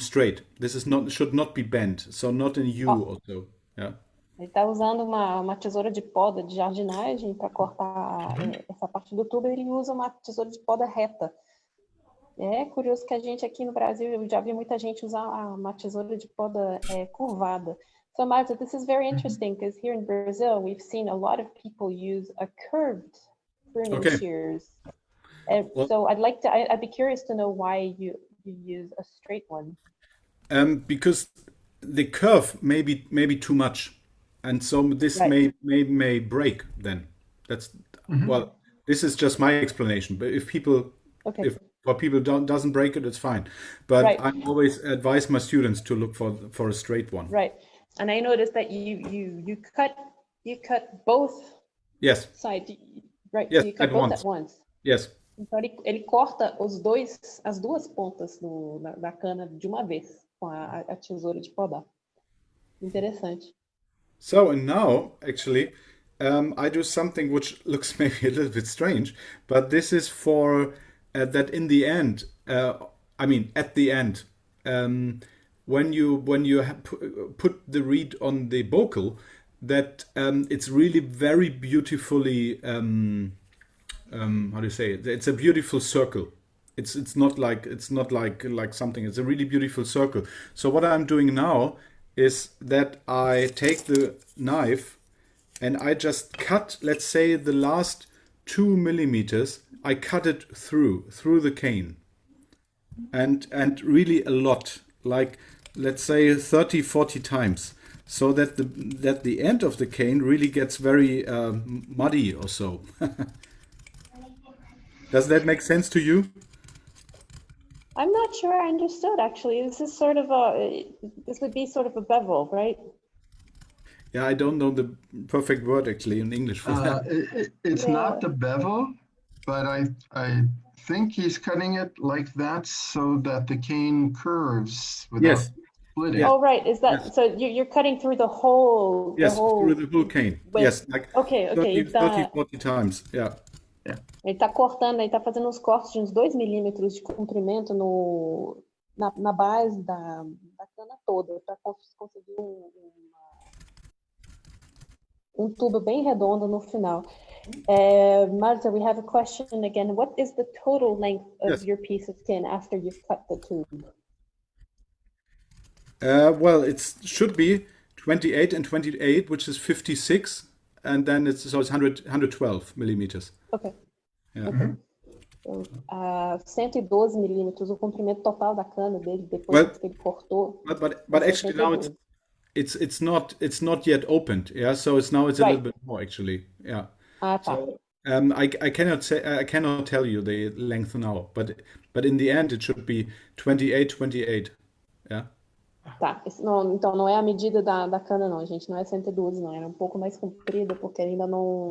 straight. This is should not be bent, so not in U also. Yeah. Ele está usando uma tesoura de poda de jardinagem para cortar essa parte do tubo. Ele usa uma tesoura de poda reta. É curioso que a gente aqui no Brasil, eu já vi muita gente usar uma tesoura de poda curvada. So, Malte, this is very interesting, because here in Brazil, we've seen a lot of people use a curved pruning shears. So I'd be curious to know why you use a straight one. Because the curve may be too much, and so this may break. Then that's well, this is just my explanation. But if people doesn't break it, it's fine. But I always advise my students to look for a straight one. Right. And I noticed that you cut both sides, right? Yes, You cut both at once. Yes. Então ele corta as duas pontas da cana de uma vez com a tesoura de podar. Interessante. So, and now actually I do something which looks maybe a little bit strange, but this is for that in the end, at the end, when you put the reed on the bocal, that it's really very beautifully, how do you say it? It's a beautiful circle. It's not like something. It's a really beautiful circle. So what I'm doing now is that I take the knife and I just cut, let's say, the last 2 millimeters. I cut it through the cane, and really a lot, like let's say 30-40 times, so that the end of the cane really gets very muddy or so. Does that make sense to you? I'm not sure I understood, actually. This would be sort of a bevel, right? Yeah, I don't know the perfect word actually in English for that. It's not the bevel, but I think he's cutting it like that so that the cane curves without splitting. Yeah. Oh, right. Is that so? You're cutting through the whole. Yes, through the whole cane. Yes, like okay. 30-40 times. Yeah. Ele está cortando, ele está fazendo uns cortes de uns 2 milímetros de comprimento na base da cana toda, para conseguir tubo bem redondo no final. Malte, we have a question again. What is the total length of your piece of tin after you've cut the tube? Well, it should be 28 and 28, which is 56, and then it's 112 millimeters. Okay. Yeah. Okay. So, 112 milímetros, o comprimento total da cana dele depois que ele cortou. But actually now it's not yet opened. Yeah, so it's a little bit more actually. Yeah. So I cannot tell you the length now, but in the end it should be 28. Yeah. Tá, então não é a medida da cana não, gente, não é 112 não, era um pouco mais comprida, porque ainda não...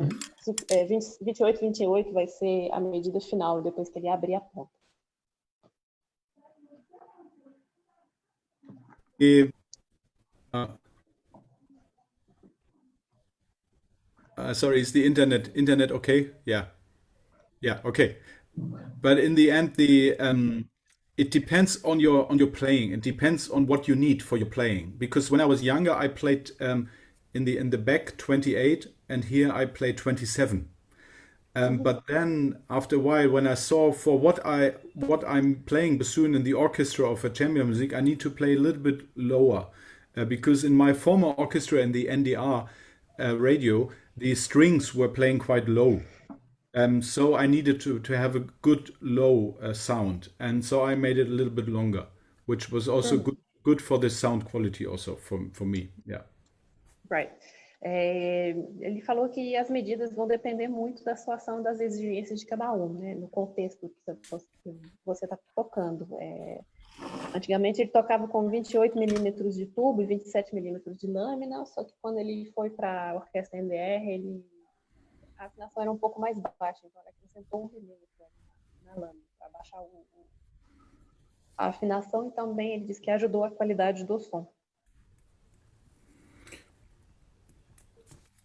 28 vai ser a medida final, depois que ele abrir a ponta. Sorry, is the internet okay? Yeah, okay. But in the end, It depends on your playing. It depends on what you need for your playing. Because when I was younger, I played in the back 28, and here I play 27. But then after a while, when I saw for what I'm playing bassoon in the orchestra of a chamber music, I need to play a little bit lower, because in my former orchestra in the NDR radio, the strings were playing quite low. So I needed to have a good low sound, and so I made it a little bit longer, which was also good for the sound quality also for me. Yeah. Right. Ele falou que as medidas vão depender muito da situação, das exigências de cada um, né? No contexto que você está tocando. Antigamente ele tocava com 28 milímetros de tubo e 27 milímetros de lâmina, só que quando ele foi para a orquestra NDR, a afinação era um pouco mais baixa, então ele acrescentou 1 milímetro na lâmina para baixar a afinação, e também ele disse que ajudou a qualidade do som.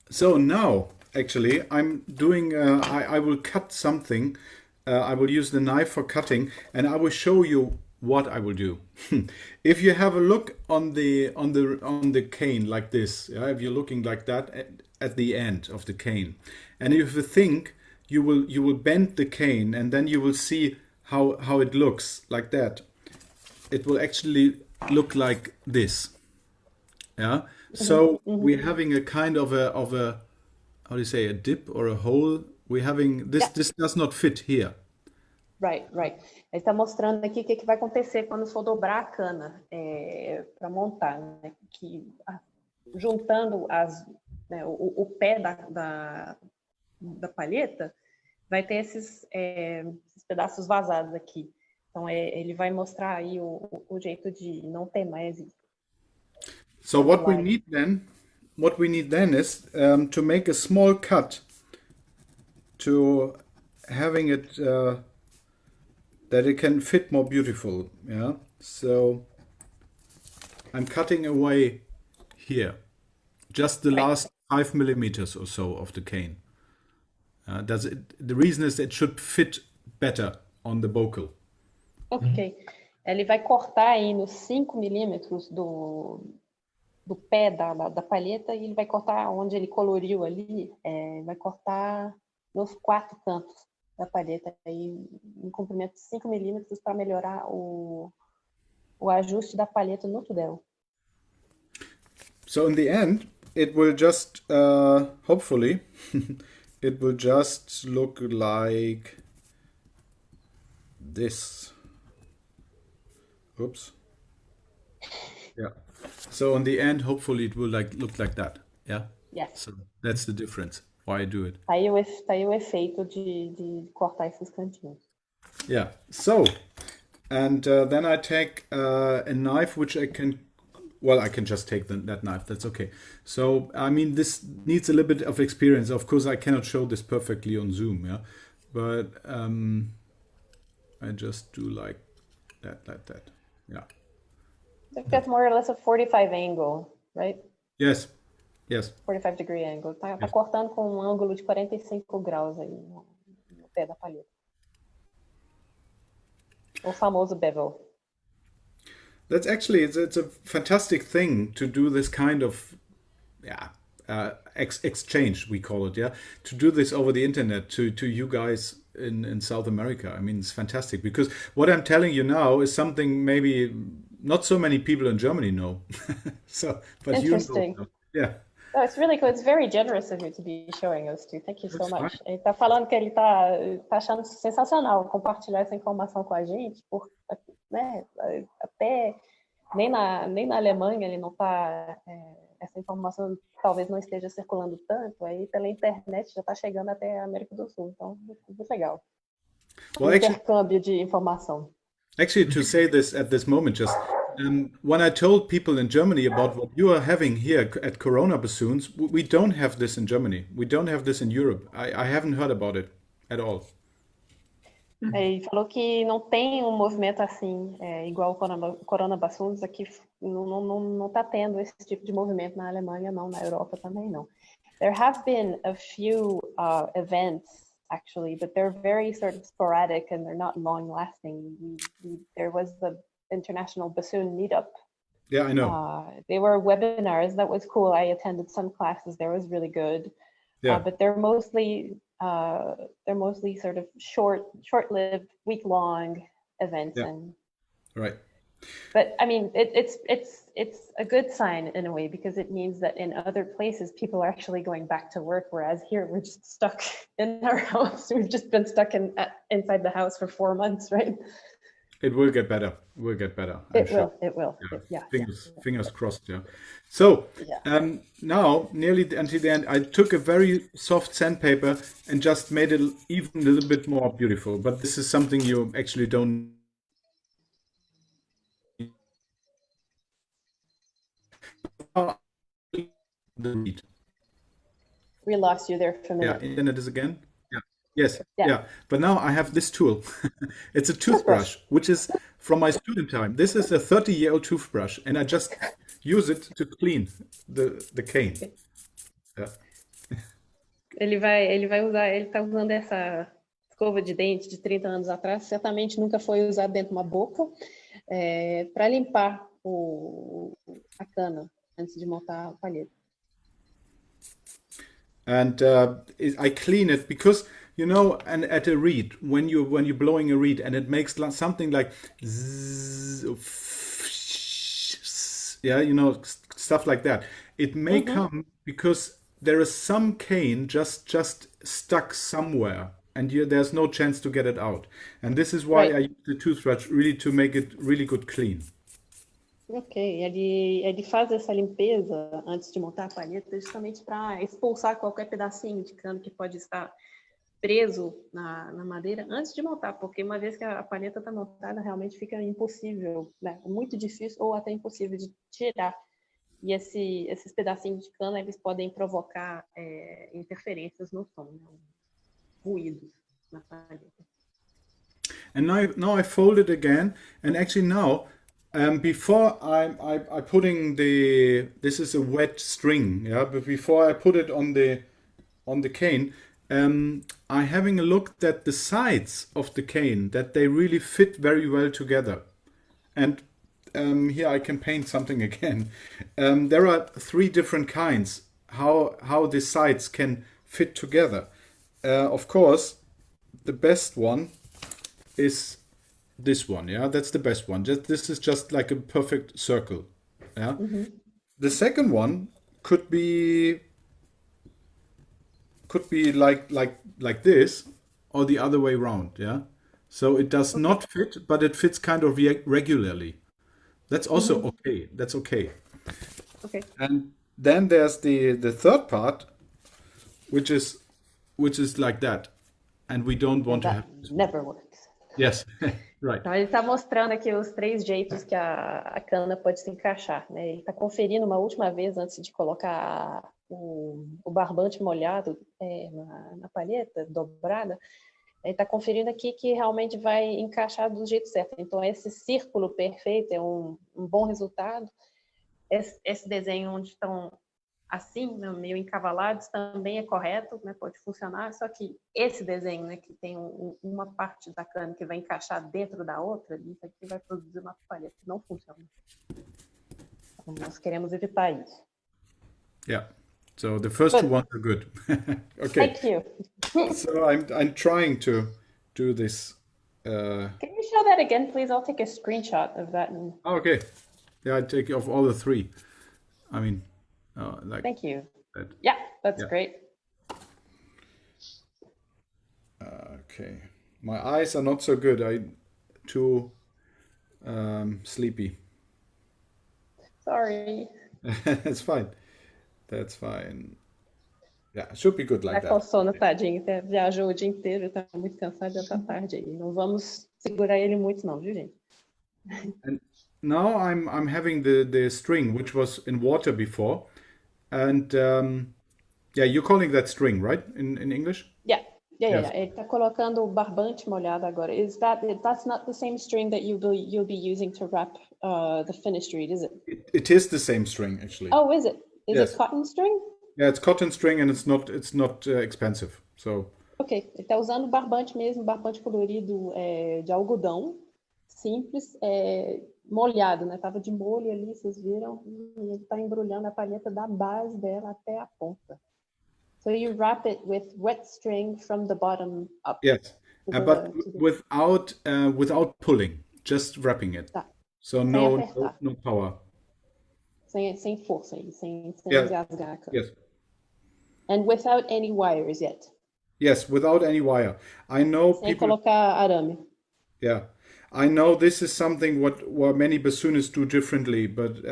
So now, actually, I'm doing. I will cut something. I will use the knife for cutting, and I will show you what I will do. If you have a look on the cane like this, yeah, if you're looking like that at the end of the cane, and if you think you will bend the cane, and then you will see how it looks like that. It will actually look like this. Yeah. So we're having a kind of a how do you say, a dip or a hole. We're having this. Yeah. This does not fit here. Right. Ele está mostrando aqui o que vai acontecer quando for dobrar a cana para montar, né? Que juntando o pé da palheta, vai ter esses pedaços vazados aqui. Então ele vai mostrar aí o jeito de não ter mais isso. So what we need then is to make a small cut to having it that it can fit more beautiful. Yeah. So I'm cutting away here, just the last 5 millimeters or so of the cane. The reason is that it should fit better on the bocal. Ok. Ele vai cortar aí nos 5 milímetros do pé da palheta, e ele vai cortar onde ele coloriu ali, vai cortar nos 4 cantos da palheta, aí, em comprimento de 5 milímetros, para melhorar o ajuste da palheta no tudel. So in the end, it will just, hopefully, it will just look like this. Oops. Yeah. So in the end, hopefully it will look like that. Yeah. Yes. So that's the difference. Why I do it. Tá aí o efeito de cortar esses cantinhos. Yeah. So, and then I take a knife which I can just take that knife. That's okay. So I mean, this needs a little bit of experience. Of course, I cannot show this perfectly on Zoom. Yeah, but I just do like that. Yeah. I think that's more or less a 45 angle, right? Yes. 45 degree angle. Tá cortando com um ângulo de 45 graus aí no pé da palheta. O famoso bevel. That's actually, it's a fantastic thing to do this kind of, exchange, we call it, yeah? To do this over the internet to you guys in South America. I mean, it's fantastic, because what I'm telling you now is something maybe not so many people in Germany know. But interesting. You know. Yeah. No, it's really cool. It's very generous of you to be showing us too. Thank you so much. Ele está falando que ele tá achando sensacional compartilhar essa informação com a gente, porque, né, até nem na Alemanha ele não está, essa informação talvez não esteja circulando tanto, aí pela internet já está chegando até a América do Sul, então muito legal. Intercâmbio de informação. Actually, to say this at this moment, just when I told people in Germany about what you are having here at Corona Bassoons, we don't have this in Germany. We don't have this in Europe. I haven't heard about it at all. Ele falou que não tem um movimento assim, igual o Corona Bassoons, aqui não está tendo esse tipo de movimento na Alemanha, não, na Europa também não. There have been a few events actually, but they're very sort of sporadic and they're not long lasting. There was the International Bassoon Meetup. Yeah, I know. They were webinars. That was cool. I attended some classes. There was really good. Yeah. But they're mostly sort of short-lived, week-long events. Yeah. And Right. but I mean, it's a good sign in a way, because it means that in other places people are actually going back to work, whereas here we're just stuck in our house. We've just been stuck inside the house for 4 months, right? It will get better. Will get better. It will. Yeah. Yeah. Fingers crossed. Yeah. So Yeah. now, nearly until the end, I took a very soft sandpaper and just made it even a little bit more beautiful. But this is something you actually don't. The reed. We lost you there for a Yeah, minute. internet is again. Yeah. Yes. Yeah. Yeah. But now I have this tool. It's a toothbrush, which is from my student time. This is a 30-year-old toothbrush, and I just use it to clean the cane. Yeah. Ele tá usando essa escova de dente de 30 anos atrás, certamente nunca foi usado dentro de uma boca, para limpar a cana antes de montar a palheta. And I clean it because, you know, and at a reed, when you're blowing a reed and it makes something like zzz, yeah, you know, stuff like that. It may come because there is some cane just stuck somewhere, and there's no chance to get it out. And this is why I use the toothbrush really to make it really good clean. Ok, ele faz essa limpeza antes de montar a palheta justamente para expulsar qualquer pedacinho de cano que pode estar preso na madeira antes de montar, porque uma vez que a palheta está montada, realmente fica impossível, né? Muito difícil ou até impossível de tirar. E esses pedacinhos de cana, eles podem provocar interferências no som, né? Ruídos na palheta. And now I fold it again, and actually now, before I putting this is a wet string, yeah. But before I put it on the cane, I having a look at the sides of the cane, that they really fit very well together. And here I can paint something again. There are 3 different kinds how the sides can fit together. Of course, the best one is this one, yeah, that's the best one. This is just like a perfect circle, yeah. The second one could be like this, or the other way around, yeah. So it does not fit, but it fits kind of regularly. That's also okay. That's okay. Okay. And then there's the third part, which is like that, and we don't want to have. Never works. Yes, right. Então, ele está mostrando aqui os 3 jeitos que a cana pode se encaixar, né? Ele está conferindo uma última vez antes de colocar o barbante molhado na palheta dobrada. Ele está conferindo aqui que realmente vai encaixar do jeito certo. Então, esse círculo perfeito é um bom resultado. Esse desenho onde estão assim, né, meio encavalados, também é correto, né, pode funcionar, só que esse desenho, né, que tem uma parte da cana que vai encaixar dentro da outra, isso aqui vai produzir uma palheta que não funciona. Então, nós queremos evitar isso. Yeah. So the first 2 ones are good. Okay. Thank you. So I'm trying to do this. Can you show that again, please? I'll take a screenshot of that. Okay. Yeah, I take off all the 3. I mean, like. Thank you. That. Yeah, that's great. Okay. My eyes are not so good. I'm too sleepy. Sorry. That's fine. That's fine. Yeah, it should be good like Tá com that. sono, tadinho. Você viajou o dia inteiro, tá muito cansado, já tá tarde aí. Não vamos segurar ele muito não, viu, gente? And now I'm having the string, which was in water before. And yeah, you're calling that string, right? In English? Yeah. Yes. Ele tá colocando o barbante molhado agora. That's not the same string that you'll be using to wrap the finished reed, is it? It is the same string, actually. Oh, is it? Is Yes. it cotton string? Yeah, it's cotton string, and it's not expensive. So Ok, ele tá usando barbante mesmo, barbante colorido de algodão, simples, molhado, né? Tava de molho ali, vocês viram? E ele tá embrulhando a palheta da base dela até a ponta. So you wrap it with wet string from the bottom up. Yes, To but the... without pulling, just wrapping it. Tá. So Sem no apertar. no power. Sem força, sem Yeah. rasgar a cana. Yes. And without any wires yet. Yes, without any wire. I know Sem people. colocar arame. Yeah, I know this is something what many bassoonists do differently, but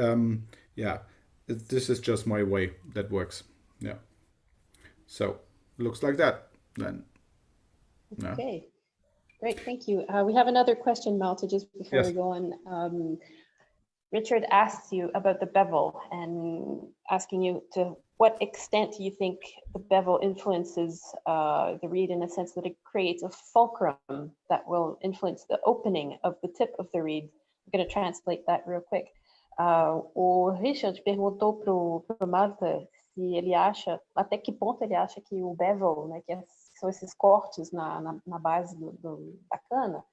yeah, this is just my way that works. Yeah. So looks like that then. Yeah. Okay, great, thank you. We have another question, Malte, just before Yes. we go on. Richard asked you about the bevel and asking you to what extent you think the bevel influences the reed in a sense that it creates a fulcrum that will influence the opening of the tip of the reed. I'm going to translate that real quick. O Richard perguntou pro Malte se ele acha, até que ponto ele acha que o bevel, né, que são esses cortes na base da cana,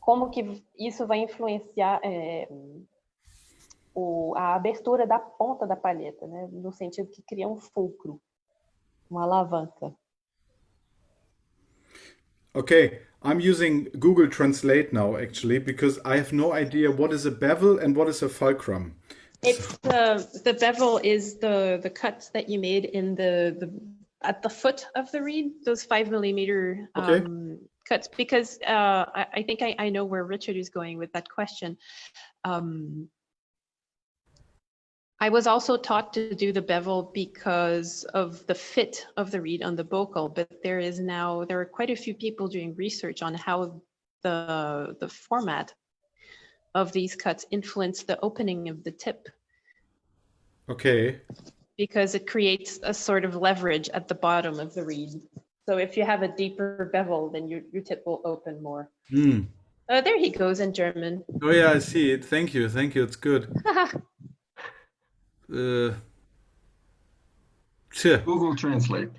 como que isso vai influenciar a abertura da ponta da palheta, né? No sentido que cria um fulcro, uma alavanca. Okay, I'm using Google Translate now actually because I have no idea what is a bevel and what is a fulcrum. It's the bevel is the cuts that you made in at the foot of the reed, those 5 millimeter cuts. Because I think I know where Richard is going with that question. I was also taught to do the bevel because of the fit of the reed on the bocal, but there are quite a few people doing research on how the format of these cuts influence the opening of the tip. Okay. Because it creates a sort of leverage at the bottom of the reed. So if you have a deeper bevel, then your tip will open more. There he goes in German. Oh yeah, I see it. Thank you. It's good. Google Translate.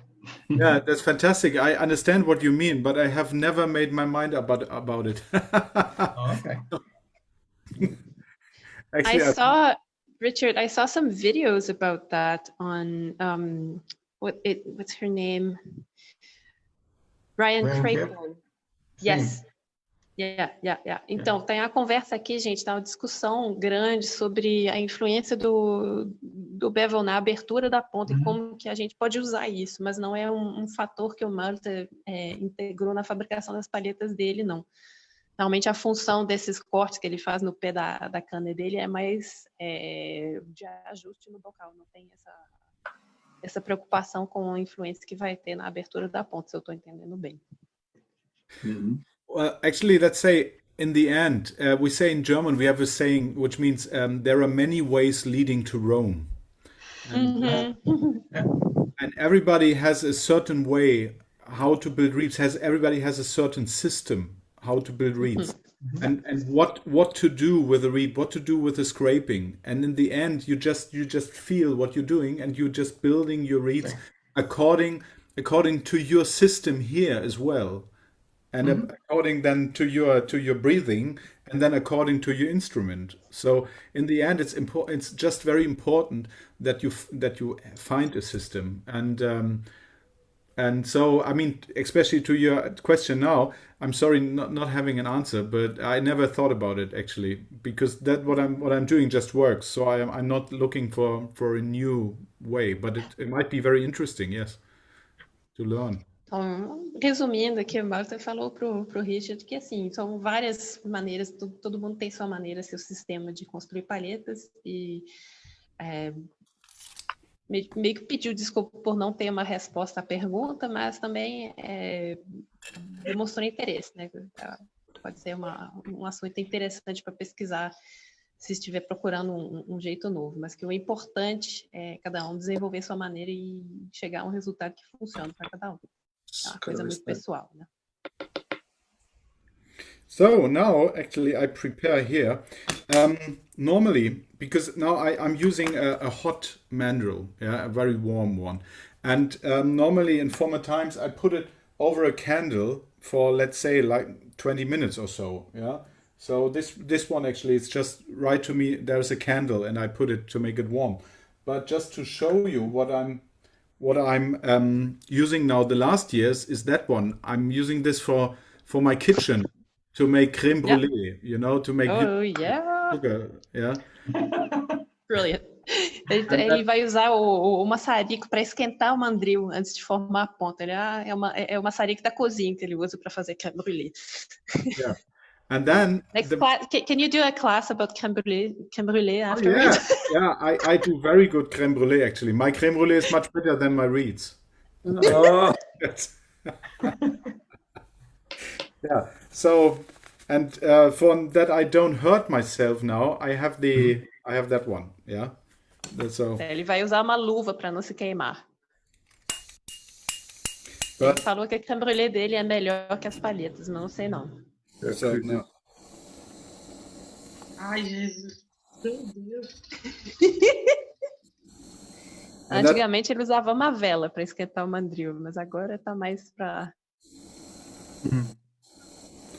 Yeah, that's fantastic. I understand what you mean, but I have never made my mind about it. Okay. Actually, Richard, I saw some videos about that on what's her name? Ryan Craigmore. Yes. Yeah. Então, tem a conversa aqui, gente, tá uma discussão grande sobre a influência do bevel na abertura da ponta e como que a gente pode usar isso, mas não é um fator que o Malte integrou na fabricação das palhetas dele, não. Realmente a função desses cortes que ele faz no pé da cana dele é mais de ajuste no bocal, não tem essa preocupação com a influência que vai ter na abertura da ponta, se eu estou entendendo bem. well, actually, let's say in the end, we say in German, we have a saying which means there are many ways leading to Rome. And, and everybody has a certain way how to build reeds. Everybody has a certain system how to build reeds. And what to do with a reed, what to do with the scraping. And in the end, you just feel what you're doing, and you're just building your reeds according to your system here as well. And according then to your breathing, and then according to your instrument. So in the end, it's important. It's just very important that you find a system. And so, I mean, especially to your question now, I'm sorry not having an answer, but I never thought about it actually, because that what I'm doing just works. So I'm not looking for a new way, but it might be very interesting, yes, to learn. Então, resumindo aqui, o Malte falou pro Richard que, assim, são várias maneiras, todo mundo tem sua maneira, seu sistema de construir palhetas, e meio que pediu desculpa por não ter uma resposta à pergunta, mas também demonstrou interesse, né? Pode ser um assunto interessante para pesquisar se estiver procurando um jeito novo, mas que o importante é cada um desenvolver sua maneira e chegar a um resultado que funcione para cada um. É uma coisa muito pessoal, né? So now, actually, I prepare here. Normally, because now I'm using a hot mandrel, a very warm one. And normally in former times, I put it over a candle for, let's say, like 20 minutes or so. Yeah. So this one actually is just right to me. There's a candle, and I put it to make it warm. But just to show you what I'm using now, the last years is that one. I'm using this for my kitchen to make crème brûlée. You know, to make Oh, yeah. sugar. Yeah. Brilliant. Ele vai usar o maçarico para esquentar o mandril antes de formar a ponta. Ele é o maçarico da cozinha que ele usa para fazer crème brûlée. Yeah. And then Next class, can you do a class about crème brûlée afterwards? Yeah, I do very good crème brûlée actually. My crème brûlée is much better than my reeds. Oh, Yeah. So, and for that I don't hurt myself now. I have that one. Yeah. So. Ele vai usar uma luva para não se queimar. But- Ele falou que a crème brûlée dele é melhor que as palhetas, mas não sei não. So no. Ai, Jesus. Meu Deus. Antigamente ele usava uma vela para esquentar o mandril, mas agora tá mais para...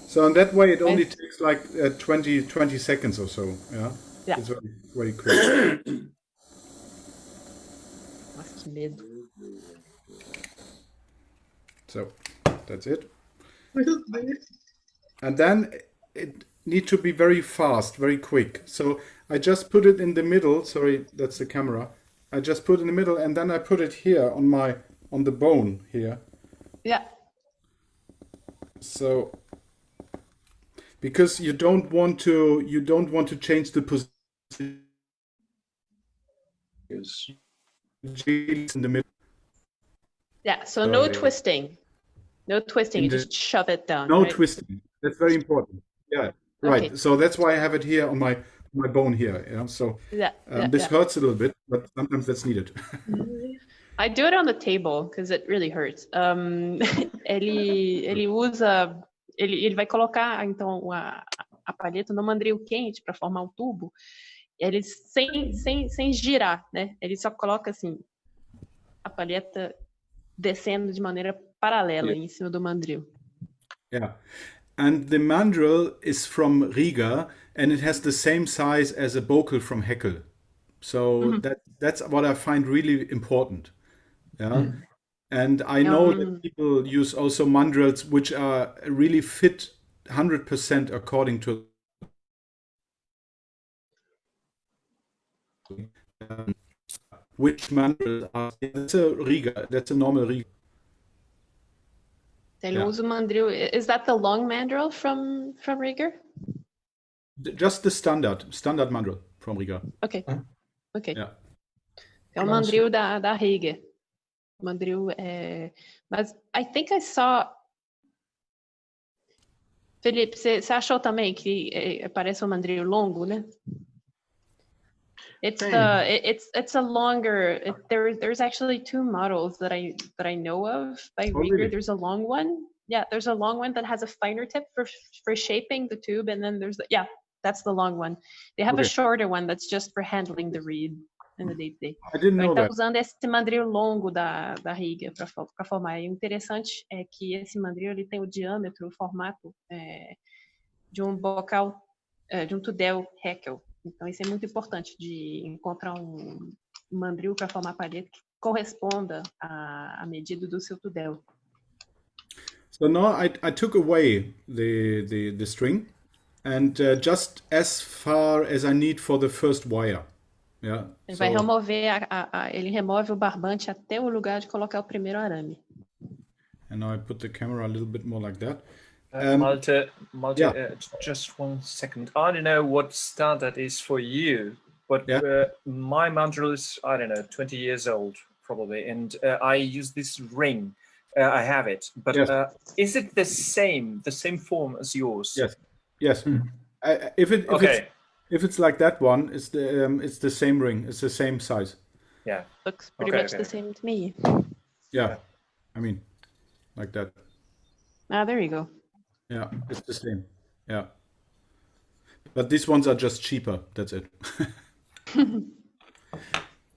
So in that way it only takes like 20 seconds or so. Yeah. Yeah. It's very, very quick. Nossa, que medo. So that's it. Meu Deus. And then it need to be very fast, very quick. So I just put it in the middle. Sorry, that's the camera. I just put it in the middle, and then I put it here on the bone here. Yeah. So because you don't want to change the position yes. in the middle. Yeah, so no yeah. twisting. No twisting, you just shove it down. No right? twisting. That's very important. Yeah, right. Okay. So that's why I have it here on my bone here. Yeah. So Yeah, this hurts a little bit, but sometimes that's needed. I do it on the table because it really hurts. Ele vai colocar então a palheta no mandril quente para formar um tubo. Ele sem girar, né? Ele só coloca assim a palheta descendo de maneira paralela em cima do mandril. Yeah. And the mandrel is from Riga, and it has the same size as a bocal from Heckel. So that's what I find really important. Yeah. And I know that people use also mandrels which are really fit 100% according to which mandrels are. That's a Riga. That's a normal Riga. Ele usa o mandril. Is that the long mandrel from Riga? Just the standard mandrel from Riga. Ok. Ok. Yeah. É o mandril da Riga. Mandril é... Mas I think I saw... Felipe, você achou também que parece um mandril longo, né? It's a longer. There's actually two models that I know of by Riga. Really? There's a long one. Yeah, there's a long one that has a finer tip for shaping the tube, and then there's that's the long one. They have a shorter one that's just for handling the reed in the day-to-day. I didn't know Então, that. usando esse mandril longo da Riga para formar. E o interessante é que esse mandril ele tem o diâmetro, o formato de um bocal, de um tudel Heckel. Então, isso é muito importante de encontrar um mandril para formar palheta que corresponda à medida do seu tudel. So now I took away the string and just as far as I need for the first wire. Yeah. Ele vai remover ele remove o barbante até o lugar de colocar o primeiro arame. And now I put the camera a little bit more like that. Malte, yeah. Just 1 second. I don't know what standard is for you, but my mandrel is, I don't know, 20 years old probably, and I use this ring. I have it, but is it the same form as yours? Yes. Yes. If it's like that one, it's the same ring. It's the same size. Yeah. Looks pretty much the same to me. Yeah. I mean, like that. Ah, there you go. Yeah, it's the same. Yeah. But these ones are just cheaper. That's it.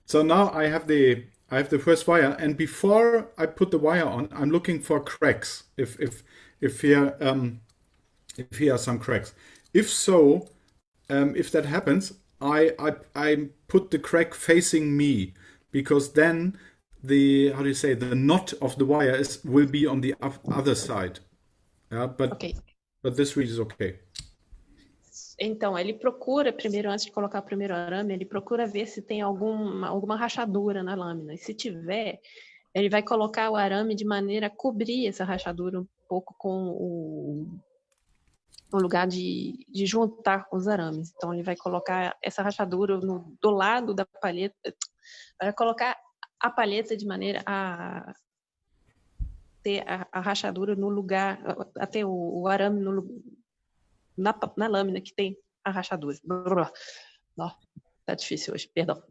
So now I have I have the first wire, and before I put the wire on, I'm looking for cracks. If here are some cracks. If so, if that happens, I put the crack facing me, because then the, how do you say, the knot of the wire will be on the other side. Yeah, but this reed is okay. Então, ele procura, primeiro, antes de colocar o primeiro arame, ele procura ver se tem alguma rachadura na lâmina. E se tiver, ele vai colocar o arame de maneira a cobrir essa rachadura um pouco com o lugar de juntar os arames. Então, ele vai colocar essa rachadura do lado da palheta, vai colocar a palheta de maneira a ter a rachadura no lugar, a ter o arame na lâmina que tem a rachadura. Tá difícil hoje, perdão.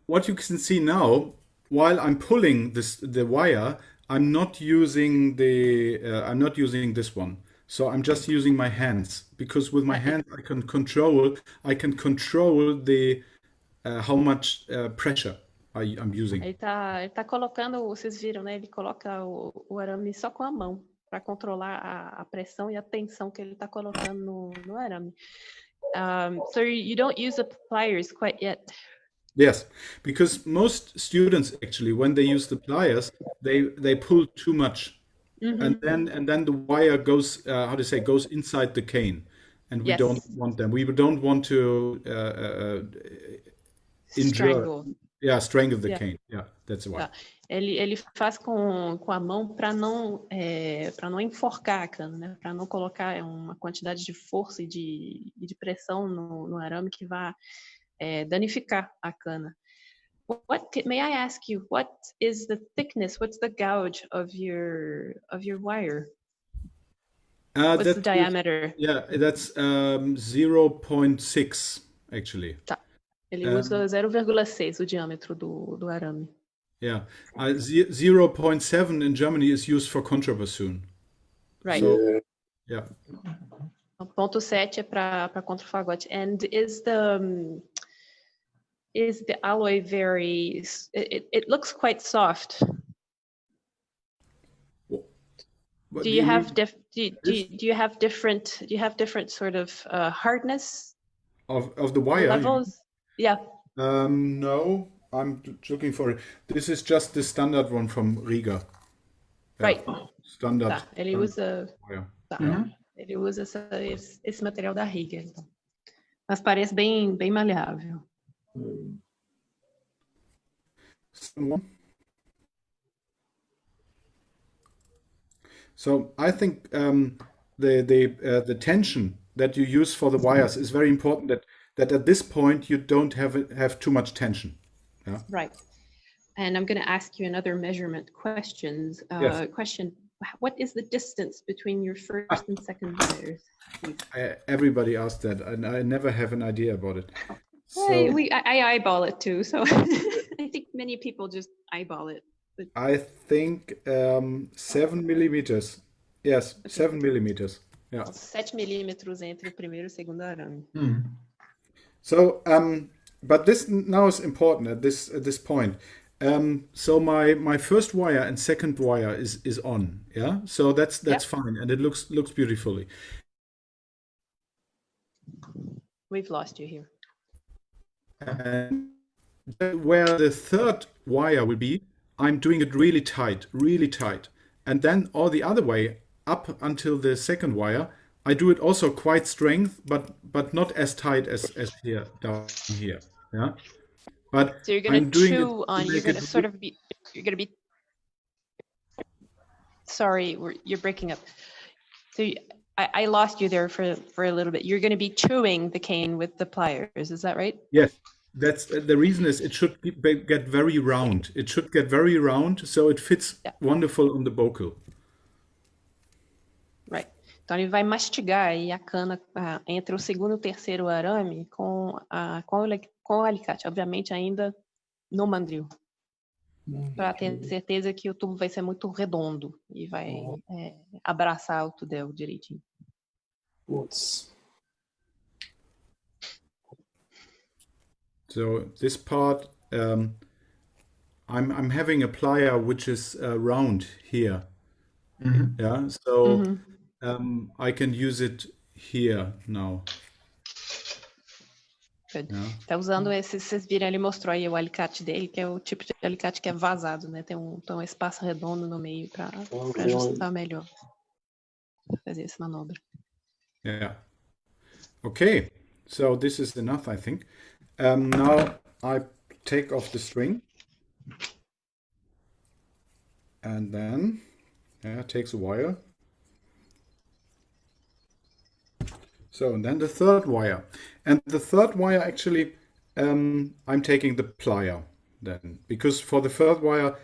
What you can see now, while I'm pulling the wire, I'm not using this one. So I'm just using my hands, because with my hands I can control the how much pressure I'm using. Ele tá colocando, vocês viram, né? Ele coloca o arame só com a mão para controlar a pressão e a tensão que ele está colocando no arame. So you don't use the pliers quite yet. Yes, because most students actually, when they use the pliers, they pull too much, and then the wire goes how to say, goes inside the cane, and we don't want them. We don't want to strangle. Strangle the cane. Yeah, that's why. Tá. Ele faz com a mão para não enforcar a cana, né? Para não colocar uma quantidade de força e de pressão no arame que vá danificar a cana. May I ask you, what is the thickness? What's the gauge of your wire? What's the diameter? That's 0.6 actually. Tá. Ele usa 0,6 o diâmetro do arame. Yeah, 0.7 in Germany is used for contrabassoon. Right. So, yeah. 0.7 é para contrafagote. And is the alloy very? It looks quite soft. Do you have different sort of hardness of the wire levels? Yeah. No. I'm looking for it. This is just the standard one from Riga. Right. Standard. Tá. Ele usa. Tá. Ele usa esse material da Riga, então. Mas parece bem maleável. So I think the tension that you use for the wires is very important. That at this point you don't have too much tension. Yeah. Right. And I'm going to ask you another measurement question. What is the distance between your first and second wires? Everybody asked that, and I never have an idea about it. So, I eyeball it too, so I think many people just eyeball it. But... I think 7 millimeters. Yes, okay. 7 millimeters. Yeah. 7 milímetros entre o primeiro e o segundo arame. So, but this now is important at this point. So my first wire and second wire is on. Yeah. So that's fine, and it looks beautifully. We've lost you here. And where the third wire will be, I'm doing it really tight, and then all the other way up until the second wire. I do it also quite strength, but not as tight as here down here. Yeah. But so you're going to chew on. You're going to sort of be. You're going to be. Sorry, you're breaking up. So I lost you there for a little bit. You're going to be chewing the cane with the pliers. Is that right? Yes. That's the reason is it should get very round. It should get very round so it fits wonderful on the bocal. Right. Então ele vai mastigar aí a cana entre o segundo e o terceiro arame com o alicate, obviamente ainda no mandril, para ter certeza que o tubo vai ser muito redondo e vai abraçar o tudel direitinho. So this part I'm having a plier which is round here. Mhm. Yeah, so I can use it here now. Good. Yeah. Tá usando esse, vocês viram, ele mostrou aí o alicate dele, que é o tipo de alicate que é vazado, né? Tem um espaço redondo no meio para ajustar melhor, pra fazer essa manobra. Yeah. Okay, so this is enough, I think. Now I take off the string, and then it takes a while. So, and then the third wire. And the third wire, actually, I'm taking the plier then, because for the third wire,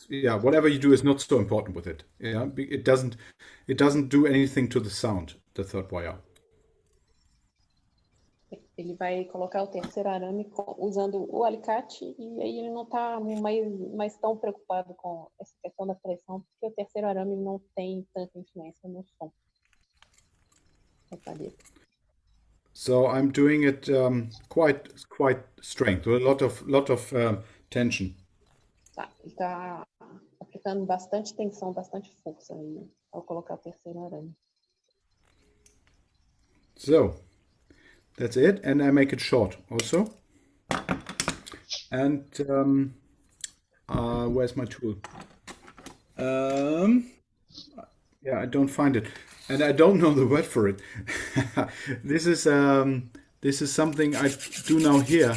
yeah, whatever you do is not so important with it. Yeah, it doesn't do anything to the sound, the third wire. Ele vai colocar o terceiro arame usando o alicate e aí ele não está mais tão preocupado com essa questão da pressão, porque o terceiro arame não tem tanta influência no som da palheta. So I'm doing it quite strength, with a lot of tension. Tá, ele está aplicando bastante tensão, bastante força aí ao colocar o terceiro arame. So that's it, and I make it short also. And where's my tool? Yeah, I don't find it, and I don't know the word for it. This is something I do now here,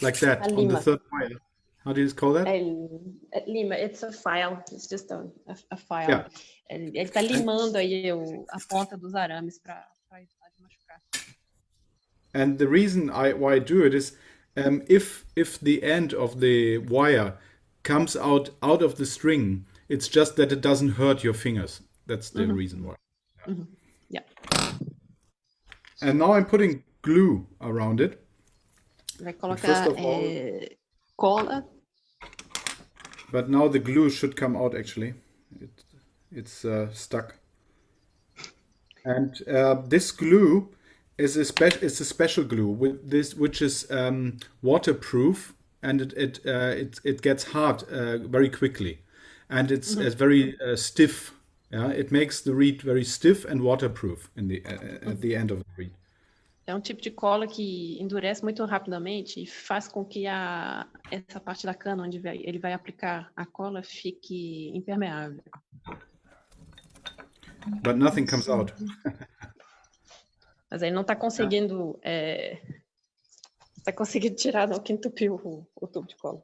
like that, on the third wire. How do you call that? Lima, it's a file. It's just a file. Yeah. Ele está limando aí a ponta dos arames para evitar de machucar. And the reason why I do it is, if the end of the wire comes out of the string, it's just that it doesn't hurt your fingers. That's the reason why. Yeah. And now I'm putting glue around it. Vai colocar cola. But now the glue should come out actually. It's stuck. And this glue is a special glue with this, which is waterproof, and it gets hard very quickly, and it's very stiff. Yeah, it makes the reed very stiff and waterproof at the end of the reed. É um tipo de cola que endurece muito rapidamente e faz com que essa parte da cana onde ele vai aplicar a cola fique impermeável. But nothing comes out. Mas ele não está conseguindo, tirar, não, que entupiu o tubo de cola.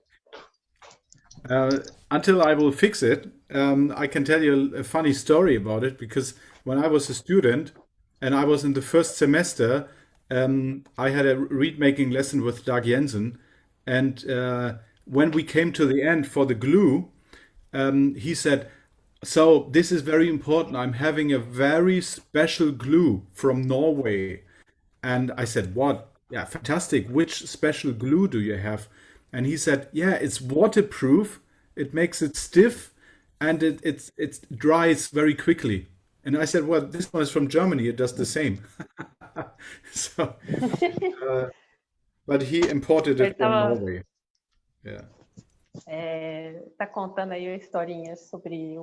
Until I will fix it, I can tell you a funny story about it, because when I was a student and I was in the first semester, I had a reed making lesson with Dag Jensen, and when we came to the end for the glue, he said, "So this is very important. I'm having a very special glue from Norway." And I said, "What? Yeah, fantastic. Which special glue do you have?" And he said, "Yeah, it's waterproof. It makes it stiff, and it dries very quickly." And I said, "Well, this one is from Germany. It does the same." So, but he imported it from Norway. Yeah. Tá contando aí a historinha sobre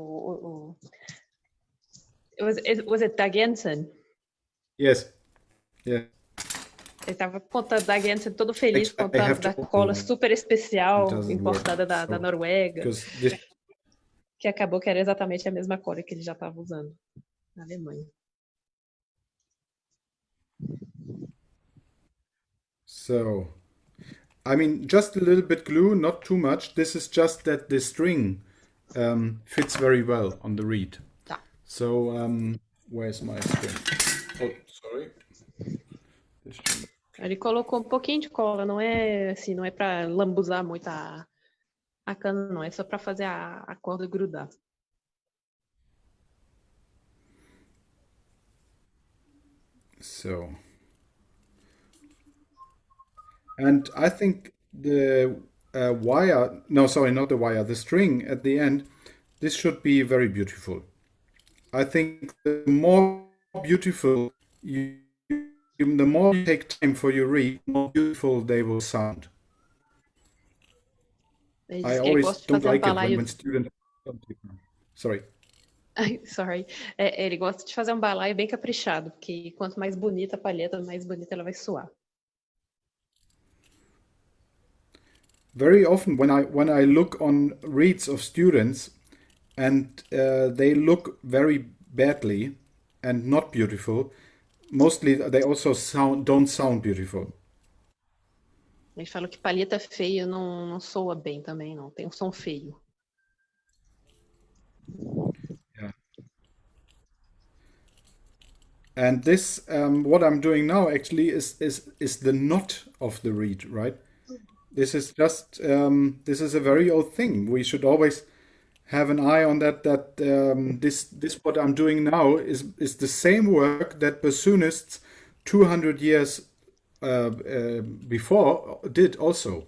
Was it Dag Jensen? Yes. Yeah. Ele estava contando Dag Jensen todo feliz, contando da cola super especial importada da Noruega, que acabou que era exatamente a mesma cola que ele já estava usando na Alemanha. So, I mean, just a little bit glue, not too much. This is just that the string fits very well on the reed. Tá. So, where's my string? Oh, sorry. Ele colocou um pouquinho de cola, não é assim, não é para lambuzar muito a cana, não, é só para fazer a corda grudar. So, and I think the wire, no, sorry, not the wire, the string at the end, this should be very beautiful. I think the more beautiful you the more you take time for your reed, the more beautiful they will sound. Ele I disse que ele always gosta de don't fazer like it balaio. when students don't take time. Sorry. Sorry. Ele gosta de fazer balaio bem caprichado, porque quanto mais bonita a palheta, mais bonita ela vai soar. Very often when I look on reeds of students and they look very badly and not beautiful, mostly they also don't sound beautiful. Ele fala que palheta feia não soa bem também, não. Tem um som feio. Yeah. And this, what I'm doing now actually is the knot of the reed, right? This is just, this is a very old thing. We should always have an eye on that, this what I'm doing now is the same work that bassoonists 200 years before did also.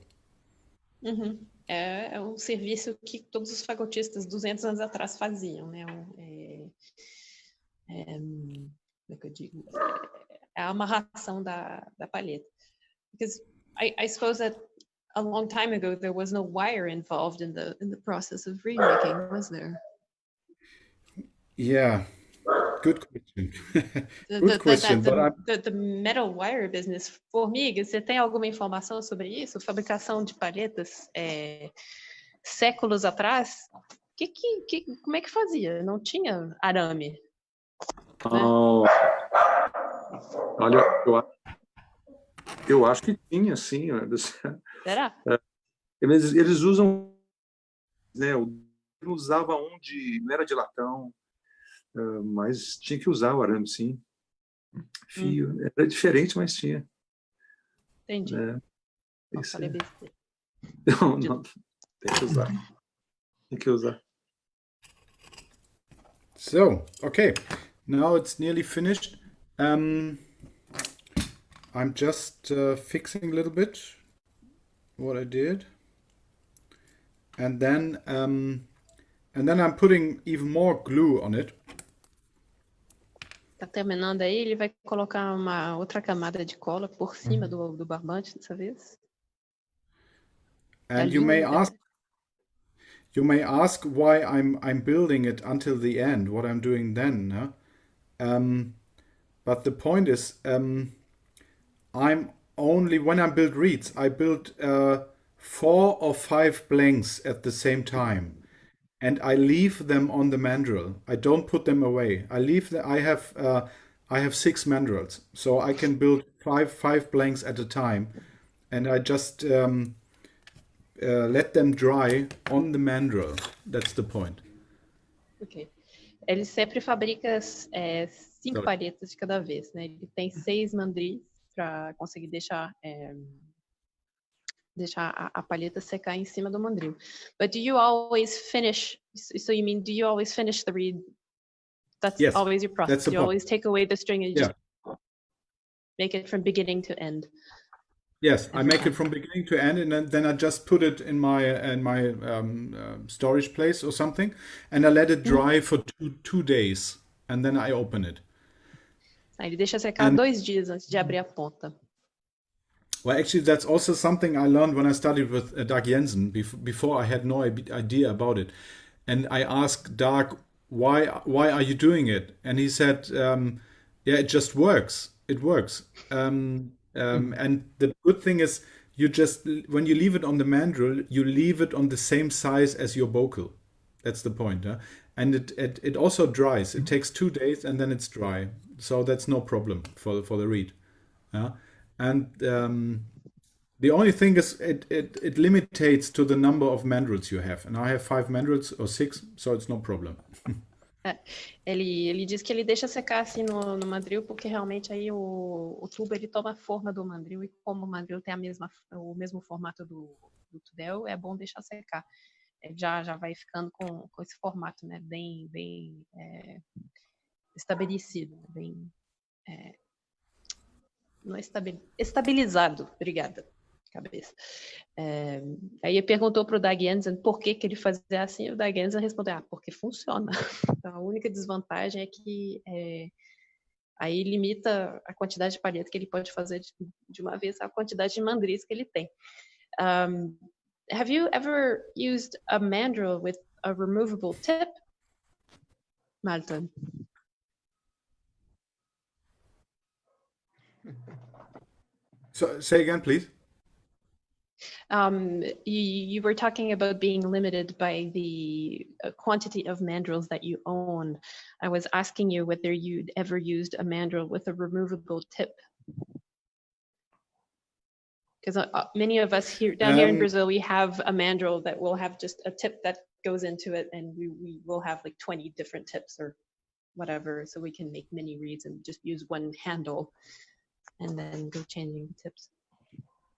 Uhum. É um serviço que todos os fagotistas 200 anos atrás faziam, né? Como é que eu digo? É a amarração da palheta. Because I suppose that a long time ago there was no wire involved in the process of reed making, was there? Yeah, good question. Good question, but the metal wire business, Formiga, você tem alguma informação sobre isso? Fabricação de palhetas séculos atrás? Como é que fazia? Não tinha arame? Oh, olha, eu acho que tinha, sim. Será? Eles usam, né? Eu usava não era de latão, mas tinha que usar o arame, sim. Fio, era diferente, mas tinha. Entendi. Não, falei besteira. não, tem que usar. Tem que usar. So, okay, now it's nearly finished. I'm just fixing a little bit what I did, and then I'm putting even more glue on it. Tá terminando aí, ele vai colocar uma outra camada de cola por cima do barbante dessa vez. And you may ask why I'm building it until the end, what I'm doing then. Huh? But the point is, I'm only, when I build reeds, I build 4 or 5 blanks at the same time. And I leave them on the mandrel. I don't put them away. I have 6 mandrels, so I can build 5 blanks at a time, and I just let them dry on the mandrel. That's the point. Ok. Ele sempre fabrica 5 palhetas de cada vez, né? Ele tem 6 mandris para conseguir deixar a palheta secar em cima do mandril. But do you always finish? So you mean, do you always finish the reed? That's always your process. You always take away the string and just make it from beginning to end. Yes, I make it from beginning to end, and then I just put it in my storage place or something, and I let it dry for 2 days, and then I open it. Ele deixa secar 2 dias antes de abrir a ponta. Well, actually, that's also something I learned when I studied with Dag Jensen. Before I had no idea about it, and I asked Dag, why are you doing it? And he said, yeah, it just works. It works. And the good thing is, when you leave it on the mandrel, you leave it on the same size as your bocal. That's the point. Huh? And it also dries. It takes 2 days and then it's dry. So that's no problem for the reed. And the only thing is it limitates to the number of mandrels you have. And I have 5 mandrels or 6, so it's no problem. Ele diz que ele deixa secar assim no mandril, porque realmente aí o tubo ele toma a forma do mandril, e como o mandril tem o mesmo formato do tudel, é bom deixar secar. Já vai ficando com esse formato, né, bem estabelecido, bem não é estabilizado. Obrigada, cabeça. Aí ele perguntou para o Dag Jensen por que ele fazia assim, e o Dag Jensen respondeu, porque funciona. Então, a única desvantagem é que Aí limita a quantidade de palheta que ele pode fazer de uma vez, a quantidade de mandris que ele tem. Have you ever used a mandrel with a removable tip, Malte? So say again, please. You were talking about being limited by the quantity of mandrels that you own. I was asking you whether you'd ever used a mandrel with a removable tip. Because many of us down here in Brazil, we have a mandrel that will have just a tip that goes into it, and we will have like 20 different tips or whatever, so we can make many reeds and just use one handle and then go changing the tips.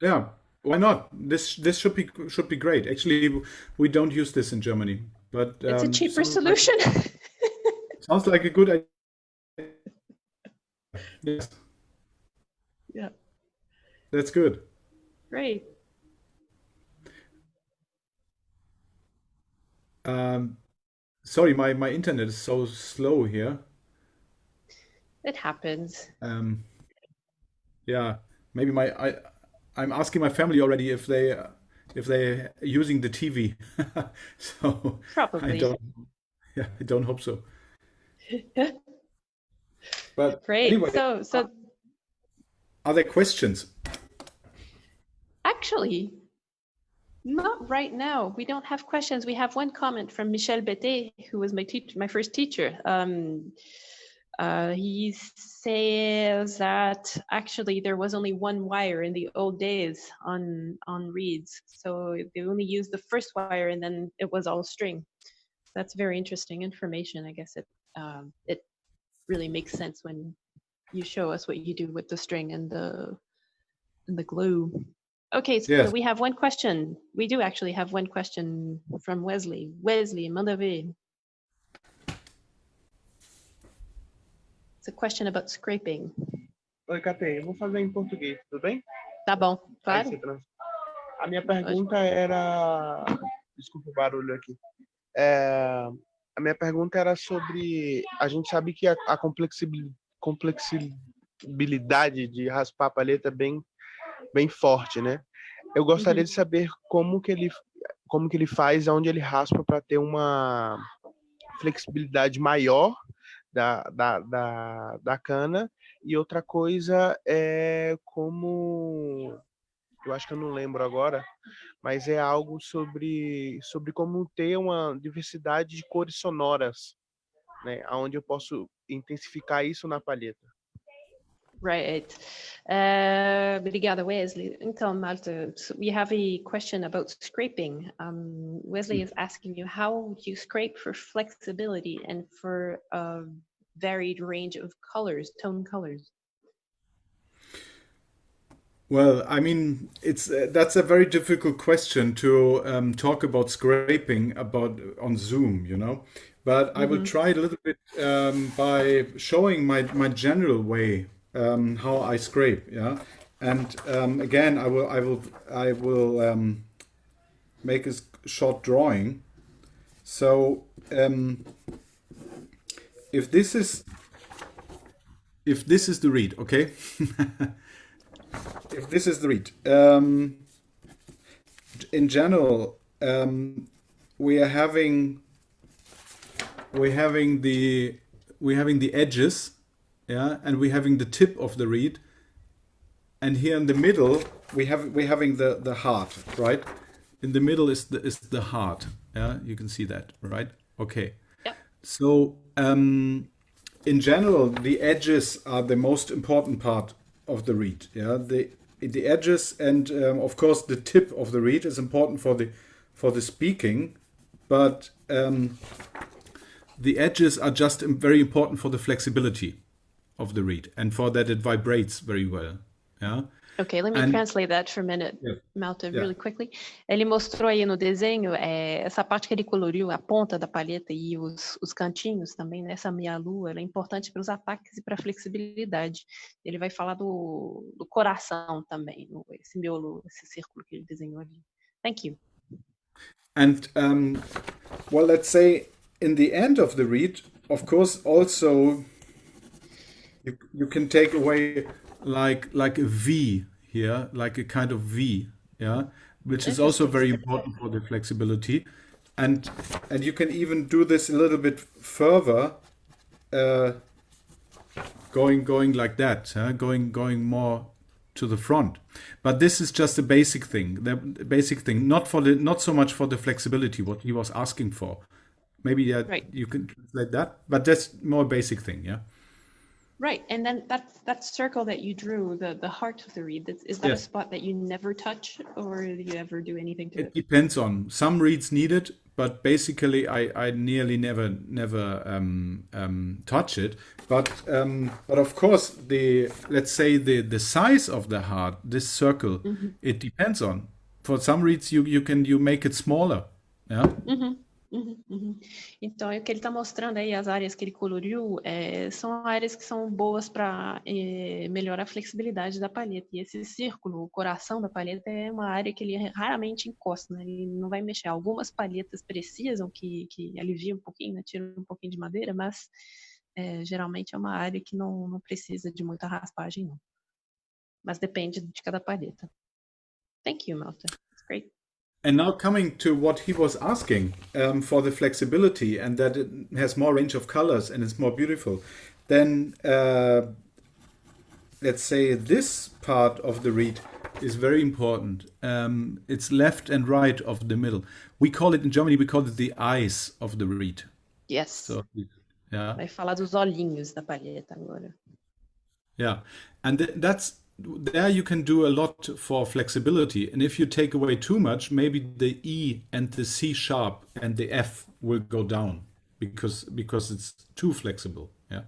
Yeah, why not? This should be great. Actually, we don't use this in Germany, but it's a cheaper solution. Sounds like a good idea. Yes. Yeah. That's good. Great. Sorry, my internet is so slow here. It happens. Yeah, maybe I'm asking my family already if they're using the TV. So Probably. I don't hope so. But great. Anyway, so are there questions? Actually, not right now. We don't have questions. We have one comment from Michel Bété, who was my first teacher. He says that actually there was only one wire in the old days on reeds, so they only used the first wire and then it was all string. That's very interesting information. I guess it really makes sense when you show us what you do with the string and the glue. Okay, so Yes. we have one question. We do actually have one question from Wesley. Wesley, manda ver. It's a question about scraping. Oi, Catê, eu vou fazer em português, tudo bem? Tá bom, Aí claro. você A minha pergunta era... Desculpa o barulho aqui. A minha pergunta era sobre... A gente sabe que a complexibilidade de raspar a palheta é bem forte, né? Eu gostaria de saber como que ele faz, aonde ele raspa para ter uma flexibilidade maior da cana. E outra coisa é como... Eu acho que eu não lembro agora, mas é algo sobre como ter uma diversidade de cores sonoras, né? Onde eu posso intensificar isso na palheta. Right. Obrigada, Wesley. Então, Malte, so we have a question about scraping. Wesley is asking you how you scrape for flexibility and for a varied range of colors, tone colors. Well, I mean, that's a very difficult question to talk about scraping on Zoom, you know. But I will try a little bit by showing my general way how I scrape, yeah. And again, I will make a short drawing. So if this is the reed, okay. If this is the reed, in general, we are having the edges, yeah, and we're having the tip of the reed, and here in the middle we're having the heart, right? In the middle is the heart, yeah. You can see that, right? Okay. Yep. So in general, the edges are the most important part of the reed, yeah. The edges and of course the tip of the reed is important for the speaking, but the edges are just very important for the flexibility of the reed and for that it vibrates very well, yeah. Okay, let me translate that for a minute, Malte, really quickly. Ele mostrou aí no desenho essa parte que ele coloriu, a ponta da palheta e os cantinhos também, né? Essa meia-lua, ela é importante para os ataques e para a flexibilidade. Ele vai falar do coração também, esse miolo, esse círculo que ele desenhou ali. Thank you. And well, let's say in the end of the reed, of course, also you can take away like a V here, like a kind of V, yeah, which is also very important for the flexibility. And you can even do this a little bit further, going like that, huh? Going more to the front. But this is just a basic thing. The basic thing, not so much for the flexibility, what he was asking for. Maybe you can translate that, but that's more basic thing, yeah. Right, and then that circle that you drew, the heart of the reed, is that a spot that you never touch, or do you ever do anything to it? It depends on some reeds need it, but basically I nearly never touch it. But of course let's say the size of the heart, this circle, it depends on. For some reeds you make it smaller, yeah. Então, o que ele está mostrando aí, as áreas que ele coloriu, são áreas que são boas para melhorar a flexibilidade da palheta. E esse círculo, o coração da palheta, é uma área que ele raramente encosta, né? Ele não vai mexer. Algumas palhetas precisam que aliviem um pouquinho, né? Tiram um pouquinho de madeira, mas geralmente é uma área que não precisa de muita raspagem, não. Mas depende de cada palheta. Thank you, Malte. It's great. And now coming to what he was asking for the flexibility and that it has more range of colors and it's more beautiful, then let's say this part of the reed is very important. It's left and right of the middle. We call it in Germany, we call it the eyes of the reed. Yes. So, yeah. Vai falar dos olhinhos da palheta agora. Yeah, and there you can do a lot for flexibility. And if you take away too much, maybe the E and the C sharp and the F will go down because it's too flexible. Yeah.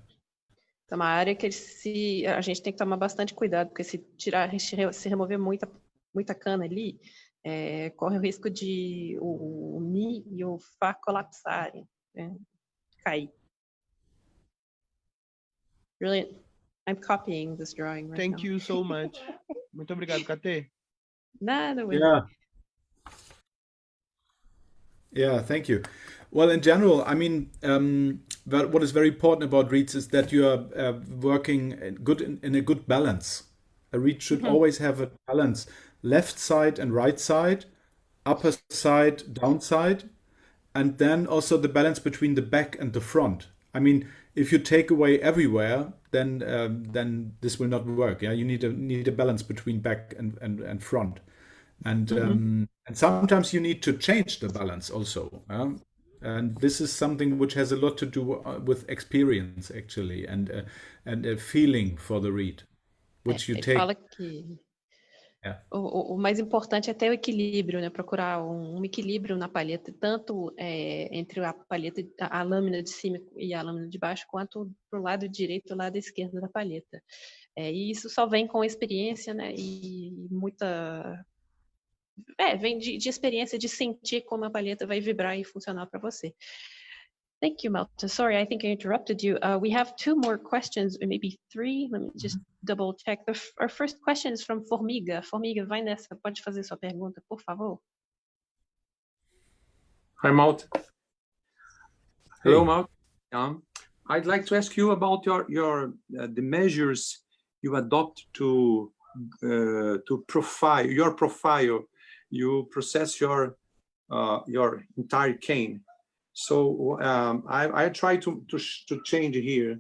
É uma área que a gente tem que tomar bastante cuidado, porque se remover muita cana ali, corre o risco de o Mi e o Fá colapsarem, né? Cair. Brilliant. I'm copying this drawing right now. Thank you so much. Muito obrigado, Kate. Nada, Will. Yeah, thank you. Well, in general, I mean, but what is very important about reeds is that you are working in a good balance. A reed should always have a balance, left side and right side, upper side, down side, and then also the balance between the back and the front. I mean, if you take away everywhere, then this will not work. Yeah, you need a balance between back and front, and sometimes you need to change the balance also. And this is something which has a lot to do with experience actually, and a feeling for the reed, which you take. Fala que o mais importante é ter o equilíbrio, né? Procurar um equilíbrio na palheta, tanto entre a palheta, a lâmina de cima e a lâmina de baixo, quanto pro lado direito e o lado esquerdo da palheta. E isso só vem com experiência, né? E muita... vem de experiência de sentir como a palheta vai vibrar e funcionar para você. Thank you, Malte. Sorry, I think I interrupted you. We have 2 more questions, or maybe 3. Let me just double check. Our first question is from Formiga. Formiga, vai nessa. Pode fazer sua pergunta, por favor. Hi, Malte. Hello, Malte. I'd like to ask you about the measures you adopt to profile your profile. You process your entire cane. So I try to change here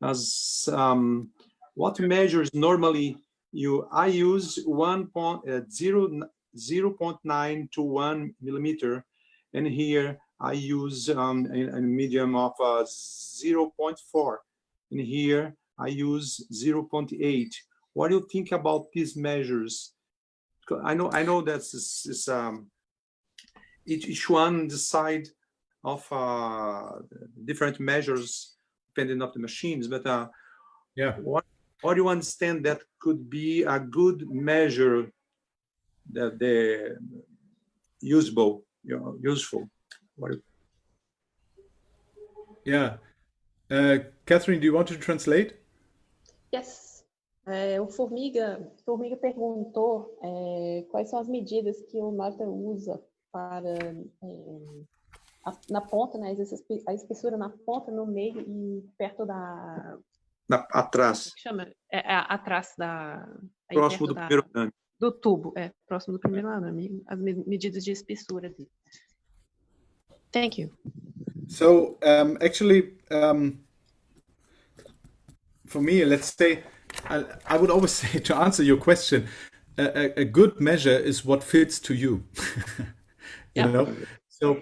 as what measures normally I use 0.9 to 1 millimeter, and here I use a medium of 0.4, and here I use 0.8. What do you think about these measures? I know that each one decide of different measures depending on the machines, but what do you understand that could be a good measure that the useful? Catherine, do you want to translate? Yes. O Formiga perguntou quais são as medidas que o Malte usa para na ponta, né, a espessura na ponta, no meio e perto Atrás, Chama? Atrás da... aí próximo perto do primeiro arame. do tubo, próximo do primeiro arame, as medidas de espessura dele. Thank you. So actually, for me, let's say, I would always say, to answer your question, a good measure is what fits to you. You know, so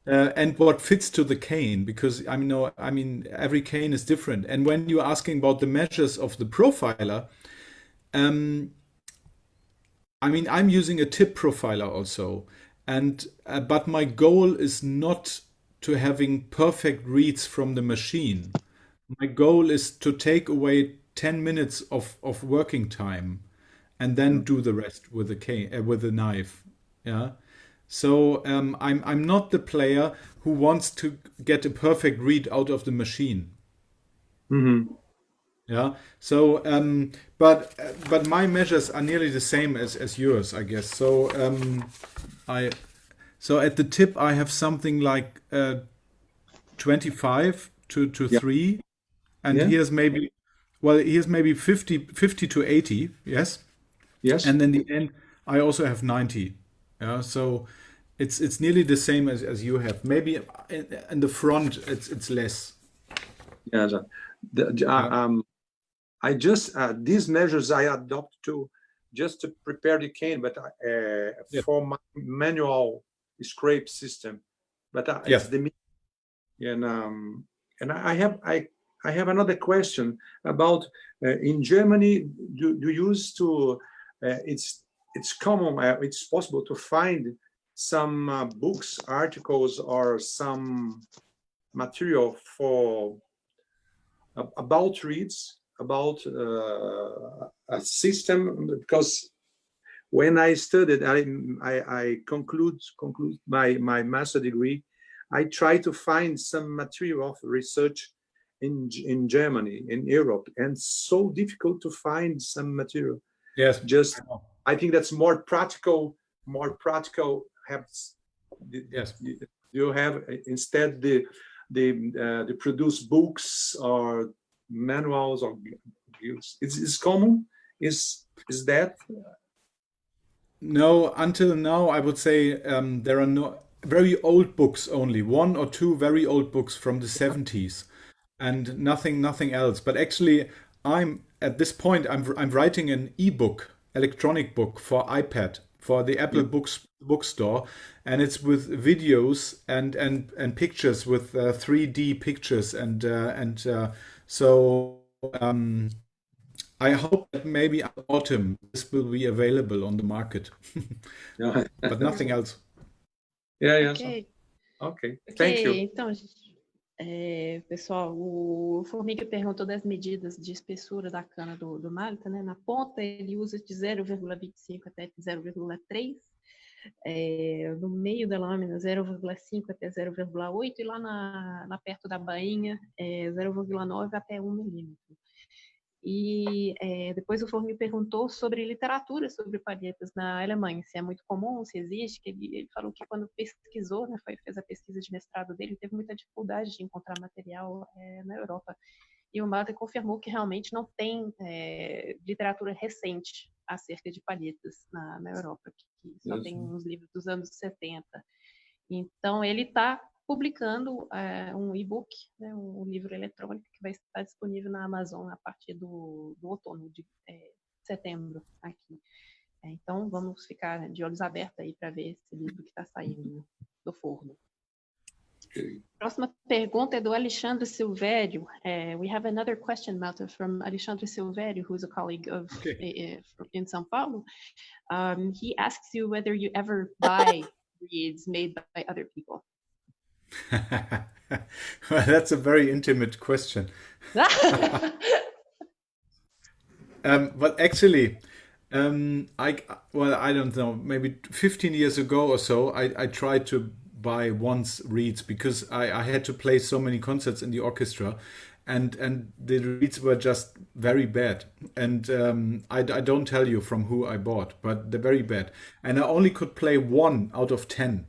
and what fits to the cane, because I mean every cane is different. And when you're asking about the measures of the profiler, I mean I'm using a tip profiler also, and but my goal is not to having perfect reads from the machine. My goal is to take away 10 minutes of working time and then do the rest with the cane, with the knife. Yeah. So I'm not the player who wants to get a perfect read out of the machine. Uhum. Yeah. So but my measures are nearly the same as yours, I guess. So so at the tip I have something like 25 to 3, and Yeah. here's maybe 50 to 80. Yes. Yes. And then the end, I also have 90. Yeah, so it's nearly the same as you have. Maybe in the front it's less. Yeah. I just these measures I adopt just to prepare the cane, but for my manual scrape system. But it's the and I have another question about in Germany. Do you use to it's common, it's possible to find some books, articles, or some material for about reeds, about a system, because when I studied, I conclude my master degree, I try to find some material of research in Germany, in Europe, and so difficult to find some material. Yes. Just I think that's more practical. Yes. You have instead the produce books or manuals or guides. It's common. Is that? No, until now I would say there are no very old books, only 1 or 2 very old books from the 70s, and nothing else. But actually, I'm at this point I'm writing an ebook, electronic book for iPad, for the Apple bookstore, and it's with videos and pictures with 3D pictures, and so I hope that maybe autumn this will be available on the market, but nothing else. Yeah. Ok. Okay. Thank you. Então, gente, pessoal, o Formiga perguntou das medidas de espessura da cana do Malte, né? Na ponta ele usa de 0,25 até 0,3, no meio da lâmina 0,5 até 0,8 e lá na perto da bainha 0,9 até 1 milímetro. E depois o Formiga perguntou sobre literatura sobre palhetas na Alemanha, se é muito comum, se existe, que ele falou que quando pesquisou, né, fez a pesquisa de mestrado dele, teve muita dificuldade de encontrar material na Europa. E o Malte confirmou que realmente não tem literatura recente acerca de palhetas na Europa, que só tem uns livros dos anos 70. Então ele está publicando um e-book, né, um livro eletrônico que vai estar disponível na Amazon a partir do outono de setembro aqui. Então vamos ficar de olhos abertos aí para ver esse livro que está saindo do forno. Próxima pergunta é do Alexandre Silvério. We have another question, Malte, from Alexandre Silvério, who is a colleague of in São Paulo. He asks you whether you ever buy reeds made by other people. Well, that's a very intimate question. But actually, I don't know, maybe 15 years ago or so, I tried to buy once reeds because I had to play so many concerts in the orchestra, and the reeds were just very bad. And I don't tell you from who I bought, but they're very bad. And I only could play 1 out of 10.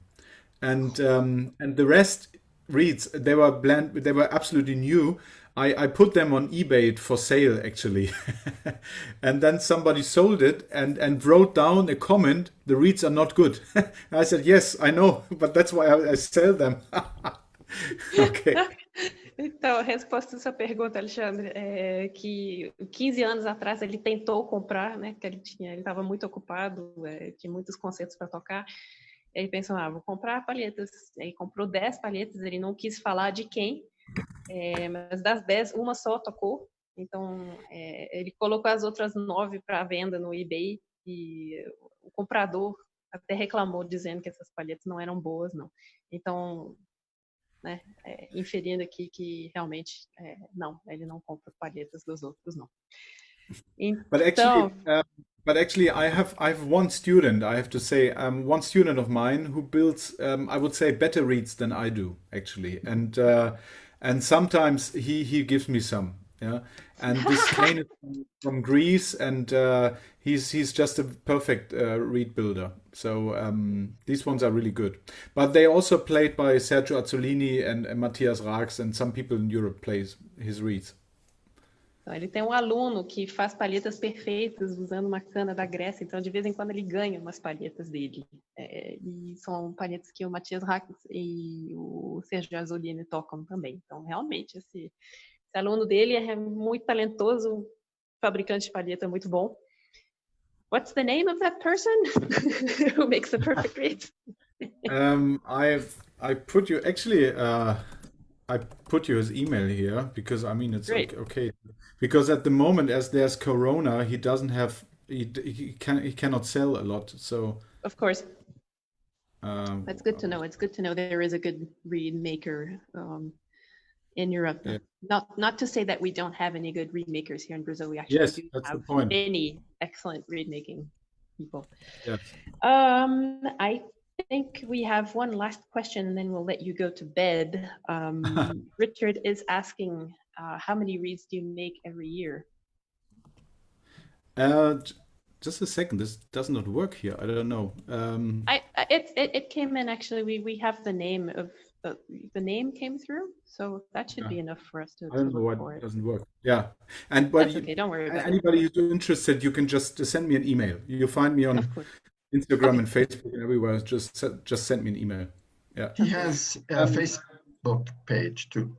And the rest reeds, they were absolutely new. I put them on eBay for sale actually. And then somebody sold it and wrote down a comment, the reeds are not good. I said, yes, I know, but that's why I sell them. Okay. Então, a resposta à sua pergunta, Alexandre, é que 15 anos atrás ele tentou comprar, né? Que ele estava muito ocupado, tinha muitos concertos para tocar. Ele pensou, vou comprar palhetas. Aí comprou 10 palhetas, ele não quis falar de quem, mas das 10, uma só tocou. Então, ele colocou as outras 9 para venda no eBay e o comprador até reclamou, dizendo que essas palhetas não eram boas, não. Então, né, inferindo aqui que realmente não, ele não compra palhetas dos outros, não. Então, but actually, I have one student. I have to say, one student of mine who builds, I would say, better reeds than I do actually, and sometimes he gives me some. Yeah, and this cane is from Greece, and he's just a perfect reed builder. So these ones are really good. But they also played by Sergio Azzolini and Matthias Rags, and some people in Europe plays his reeds. Então, ele tem um aluno que faz palhetas perfeitas usando uma cana da Grécia, então de vez em quando ele ganha umas palhetas dele. E são palhetas que o Matthias Rags e o Sergio Azzolini tocam também. Então, realmente, esse aluno dele é muito talentoso, fabricante de palheta muito bom. What's the name of that person who makes the perfect reeds? I put you actually. I put you his email here because I mean it's okay. Because at the moment, as there's Corona, he doesn't have he cannot sell a lot. So of course, that's good to know. It's good to know there is a good reed maker in Europe. Yeah. Not to say that we don't have any good reed makers here in Brazil. We actually do have many excellent reed making people. Yes. I think we have one last question and then we'll let you go to bed. Richard is asking, how many reeds do you make every year? Just a second, this does not work here. I don't know. It came in actually. We have the name of the name came through, so that should be enough for us to. I don't know why it doesn't work. Yeah, and that's okay. Don't worry about anybody who's interested, you can just send me an email. You find me on Instagram and Facebook and everywhere. Just send me an email. Yeah. He has a Facebook page too.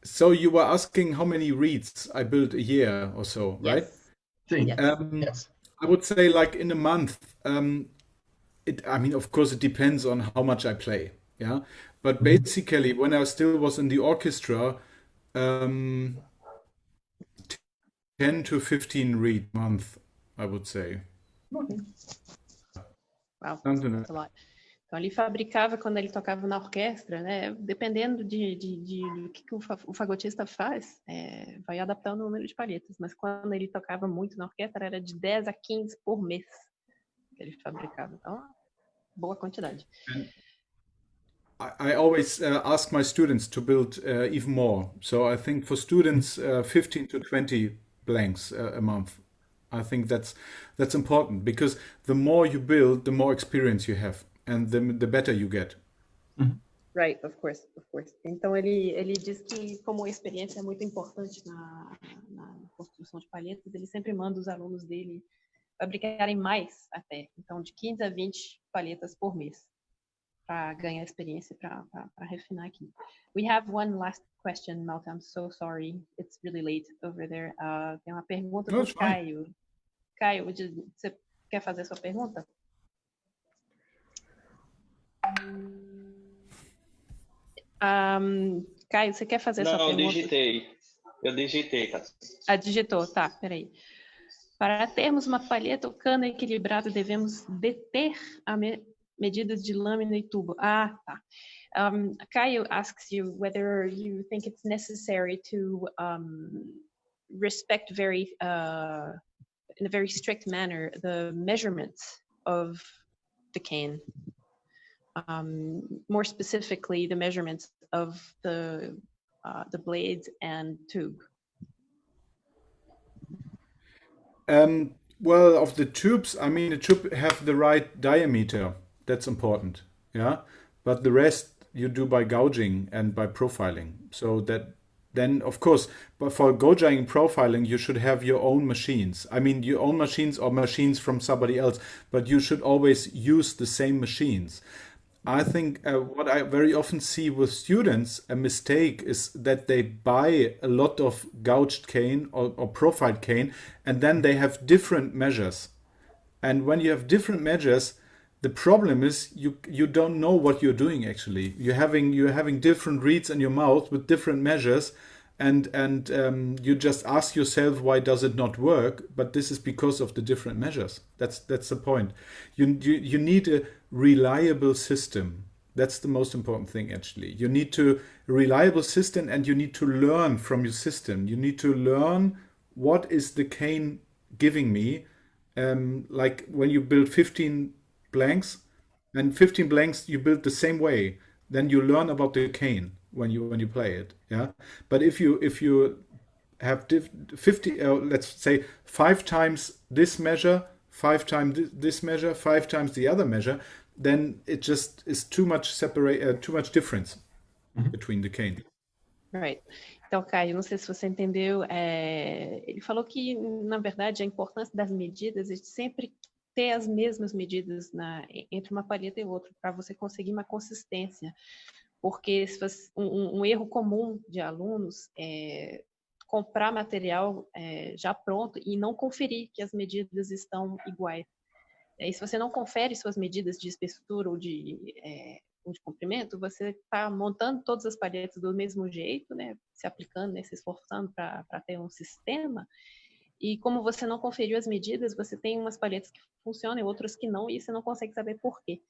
So you were asking how many reeds I build a year or so, right? Yes. I would say like in a month. I mean, of course, it depends on how much I play. Yeah, but basically, when I still was in the orchestra, 10 to 15 reed month, I would say. Okay. Wow, that's a lot. Então, ele fabricava, quando ele tocava na orquestra, né? Dependendo do que o fagotista faz, vai adaptando o número de palhetas. Mas quando ele tocava muito na orquestra, era de 10 a 15 por mês que ele fabricava. Então, boa quantidade. I always ask my students to build even more. So I think for students, 15 to 20 blanks a month. I think that's important because the more you build, the more experience you have. And the better you get. Right, of course. Então ele diz que como a experiência é muito importante na construção de palhetas, ele sempre manda os alunos dele fabricarem mais até. Então de 15 a 20 palhetas por mês para ganhar experiência, para refinar aqui. We have one last question, Malte. I'm so sorry, it's really late over there. Tem uma pergunta do Caio. Caio, você quer fazer sua pergunta? Caio, você quer fazer sua pergunta? Não, eu digitei, cara. Digitou, tá, peraí. Para termos uma palheta ou cana equilibrada, devemos deter a medidas de lâmina e tubo. Tá. Caio asks you whether you think it's necessary to respect in a very strict manner the measurements of the cane. More specifically, the measurements of the blades and tube. Well, of the tubes, I mean, it should have the right diameter. That's important, yeah. But the rest, you do by gouging and by profiling. So that then, of course, but for gouging and profiling, you should have your own machines. I mean, your own machines or machines from somebody else, but you should always use the same machines. I think what I very often see with students, a mistake is that they buy a lot of gouged cane or profiled cane, and then they have different measures. And when you have different measures, the problem is you don't know what you're doing actually. You're having different reeds in your mouth with different measures, and you just ask yourself, why does it not work? But this is because of the different measures. That's the point. You need a reliable system. That's the most important thing actually. You need a reliable system, and you need to learn from your system. You need to learn what is the cane giving me. Like when you build 15 blanks, and 15 blanks you build the same way, then you learn about the cane when you play it. Yeah. But if you have 50, let's say 5 times this measure, 5 times this measure, 5 times the other measure, then it just is too much difference between the cane. Right. Então, Caio, não sei se você entendeu, ele falou que, na verdade, a importância das medidas é sempre ter as mesmas medidas entre uma palheta e outra, para você conseguir uma consistência. Porque se você, um erro comum de alunos é comprar material já pronto e não conferir que as medidas estão iguais. E se você não confere suas medidas de espessura ou de comprimento, você está montando todas as palhetas do mesmo jeito, né? Se aplicando, né? Se esforçando para ter um sistema. E como você não conferiu as medidas, você tem umas palhetas que funcionam e outras que não, e você não consegue saber por quê.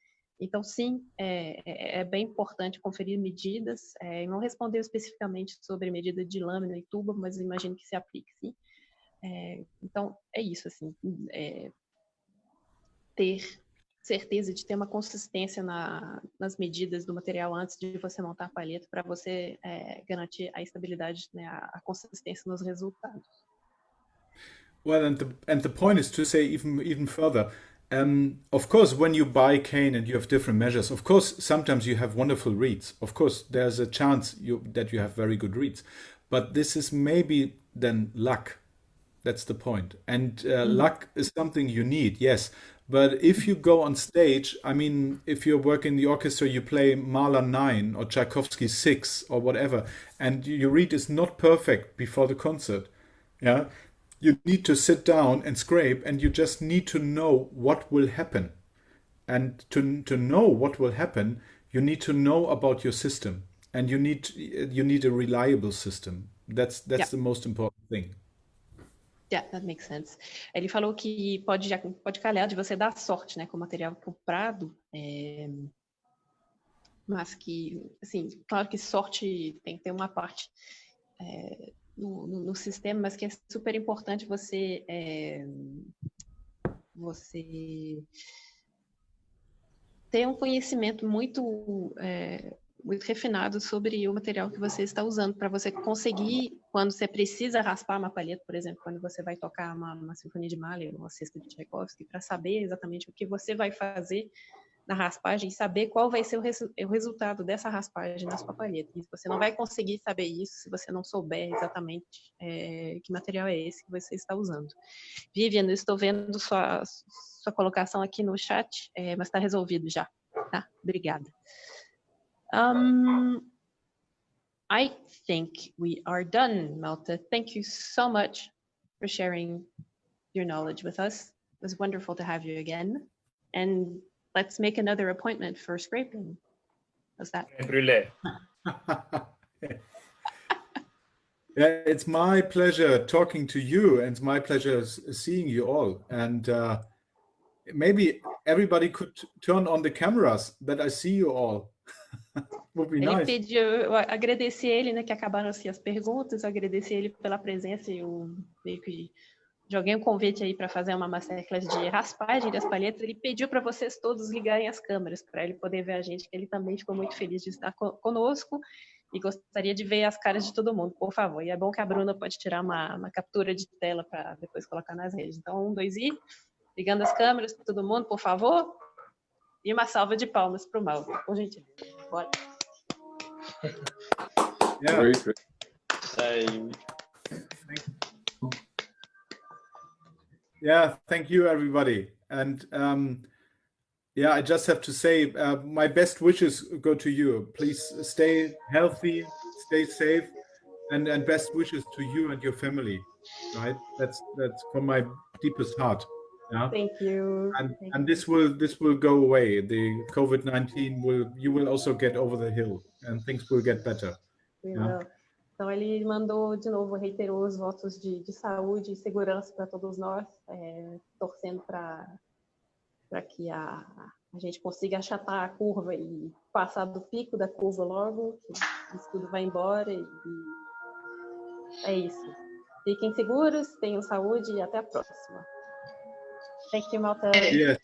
Então, sim, é bem importante conferir medidas. Não respondeu especificamente sobre medida de lâmina e tuba, mas imagino que se aplique, sim. Então, é isso, assim. Ter certeza de ter uma consistência nas medidas do material antes de você montar a palheta, para você garantir a estabilidade, né, a consistência nos resultados. Well, and the point is to say even further. Of course, when you buy cane and you have different measures, of course, sometimes you have wonderful reeds. Of course, there's a chance that you have very good reeds. But this is maybe then luck. That's the point. And luck is something you need, yes. But if you go on stage, I mean, if you work in the orchestra, you play Mahler 9 or Tchaikovsky 6 or whatever, and your reed is not perfect before the concert, yeah, you need to sit down and scrape, and you just need to know what will happen. And to know what will happen, you need to know about your system, and you need a reliable system. That's the most important thing. Yeah, that makes sense. Ele falou que pode calhar de você dar sorte, né, com o material comprado, mas que, assim, claro que sorte tem que ter uma parte no sistema, mas que é super importante você ter um conhecimento muito refinado sobre o material que você está usando, para você conseguir, quando você precisa raspar uma palheta, por exemplo, quando você vai tocar uma sinfonia de Mahler, uma sexta de Tchaikovsky, para saber exatamente o que você vai fazer na raspagem e saber qual vai ser o resultado dessa raspagem na sua palheta. E você não vai conseguir saber isso se você não souber exatamente que material é esse que você está usando. Vivian, eu estou vendo sua colocação aqui no chat, mas está resolvido já, tá? Obrigada. I think we are done, Malte. Thank you so much for sharing your knowledge with us. It was wonderful to have you again. And let's make another appointment for scraping. How's that? Brûlé. Yeah, it's my pleasure talking to you, and it's my pleasure seeing you all. And maybe everybody could turn on the cameras that I see you all. Would be Ele nice. pediu, eu agradeci ele, né, que acabaram assim as perguntas, eu agradeci ele pela presença e meio que joguei um convite aí para fazer uma masterclass de raspagem das palhetas. Ele pediu para vocês todos ligarem as câmeras para ele poder ver a gente, que ele também ficou muito feliz de estar conosco e gostaria de ver as caras de todo mundo, por favor. E é bom que a Bruna pode tirar uma captura de tela para depois colocar nas redes. Então, 1, 2 e ligando as câmeras para todo mundo, por favor. E uma salva de palmas para o Malte, por gentileza. Bora. Yeah. Great. Yeah, thank you, everybody. And yeah, I just have to say, my best wishes go to you. Please stay healthy, stay safe, and best wishes to you and your family. Right? That's from my deepest heart. Yeah. Thank you. And this will go away. The COVID-19 you will also get over the hill, and things will get better. Yeah. Então, ele mandou, de novo, reiterou os votos de saúde e segurança para todos nós, torcendo para que a gente consiga achatar a curva e passar do pico da curva logo, que isso tudo vai embora. E é isso. Fiquem seguros, tenham saúde e até a próxima. Thank you, Malte. Yes.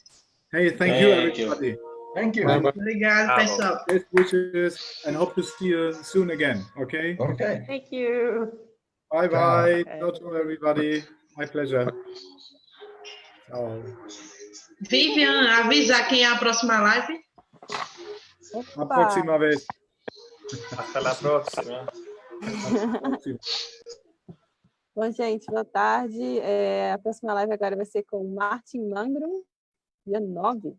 Hey, thank you, everybody. Thank you. Obrigado, pessoal. Best wishes, and hope to see you soon again. Okay. Okay. Thank you. Bye bye. Ciao to everybody. My pleasure. Ciao. Vivian, avisa quem é a próxima live. A próxima vez. Hasta la próxima. Bom, gente, boa tarde. A próxima live agora vai ser com o Martin Mangrum, dia 9,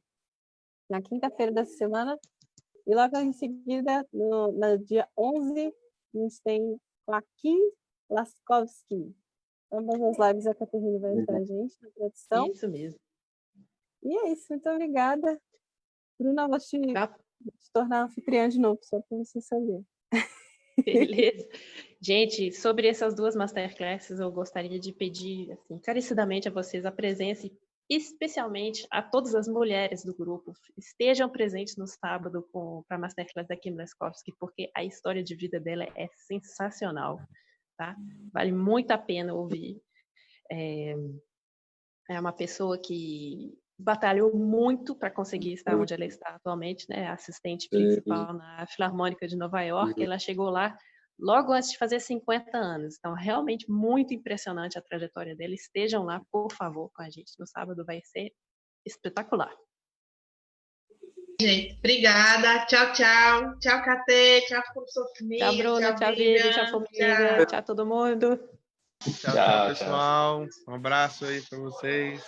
na quinta-feira dessa semana. E logo em seguida, no dia 11, a gente tem Joaquim Laskowski. Ambas as lives a Catarina vai ajudar a gente na produção. Isso mesmo. E é isso, muito obrigada. Bruna, eu vou te tornar anfitriã de novo, só para você saber. Beleza. Gente, sobre essas duas masterclasses, eu gostaria de pedir assim, encarecidamente a vocês a presença, e especialmente a todas as mulheres do grupo, estejam presentes no sábado para a masterclass da Kim Laskowski, porque a história de vida dela é sensacional, tá? Vale muito a pena ouvir. É uma pessoa que batalhou muito para conseguir estar onde ela está atualmente, né? Assistente principal na Filarmônica de Nova York. Ela chegou lá logo antes de fazer 50 anos. Então, realmente muito impressionante a trajetória dela. Estejam lá, por favor, com a gente no sábado. Vai ser espetacular. Gente, obrigada. Tchau, tchau. Tchau, Catê. Tchau, professor Formiga. Tchau, Bruna. Tchau, Vivi. Tchau, Formiga. Tchau, todo mundo. Tchau, pessoal. Um abraço aí para vocês.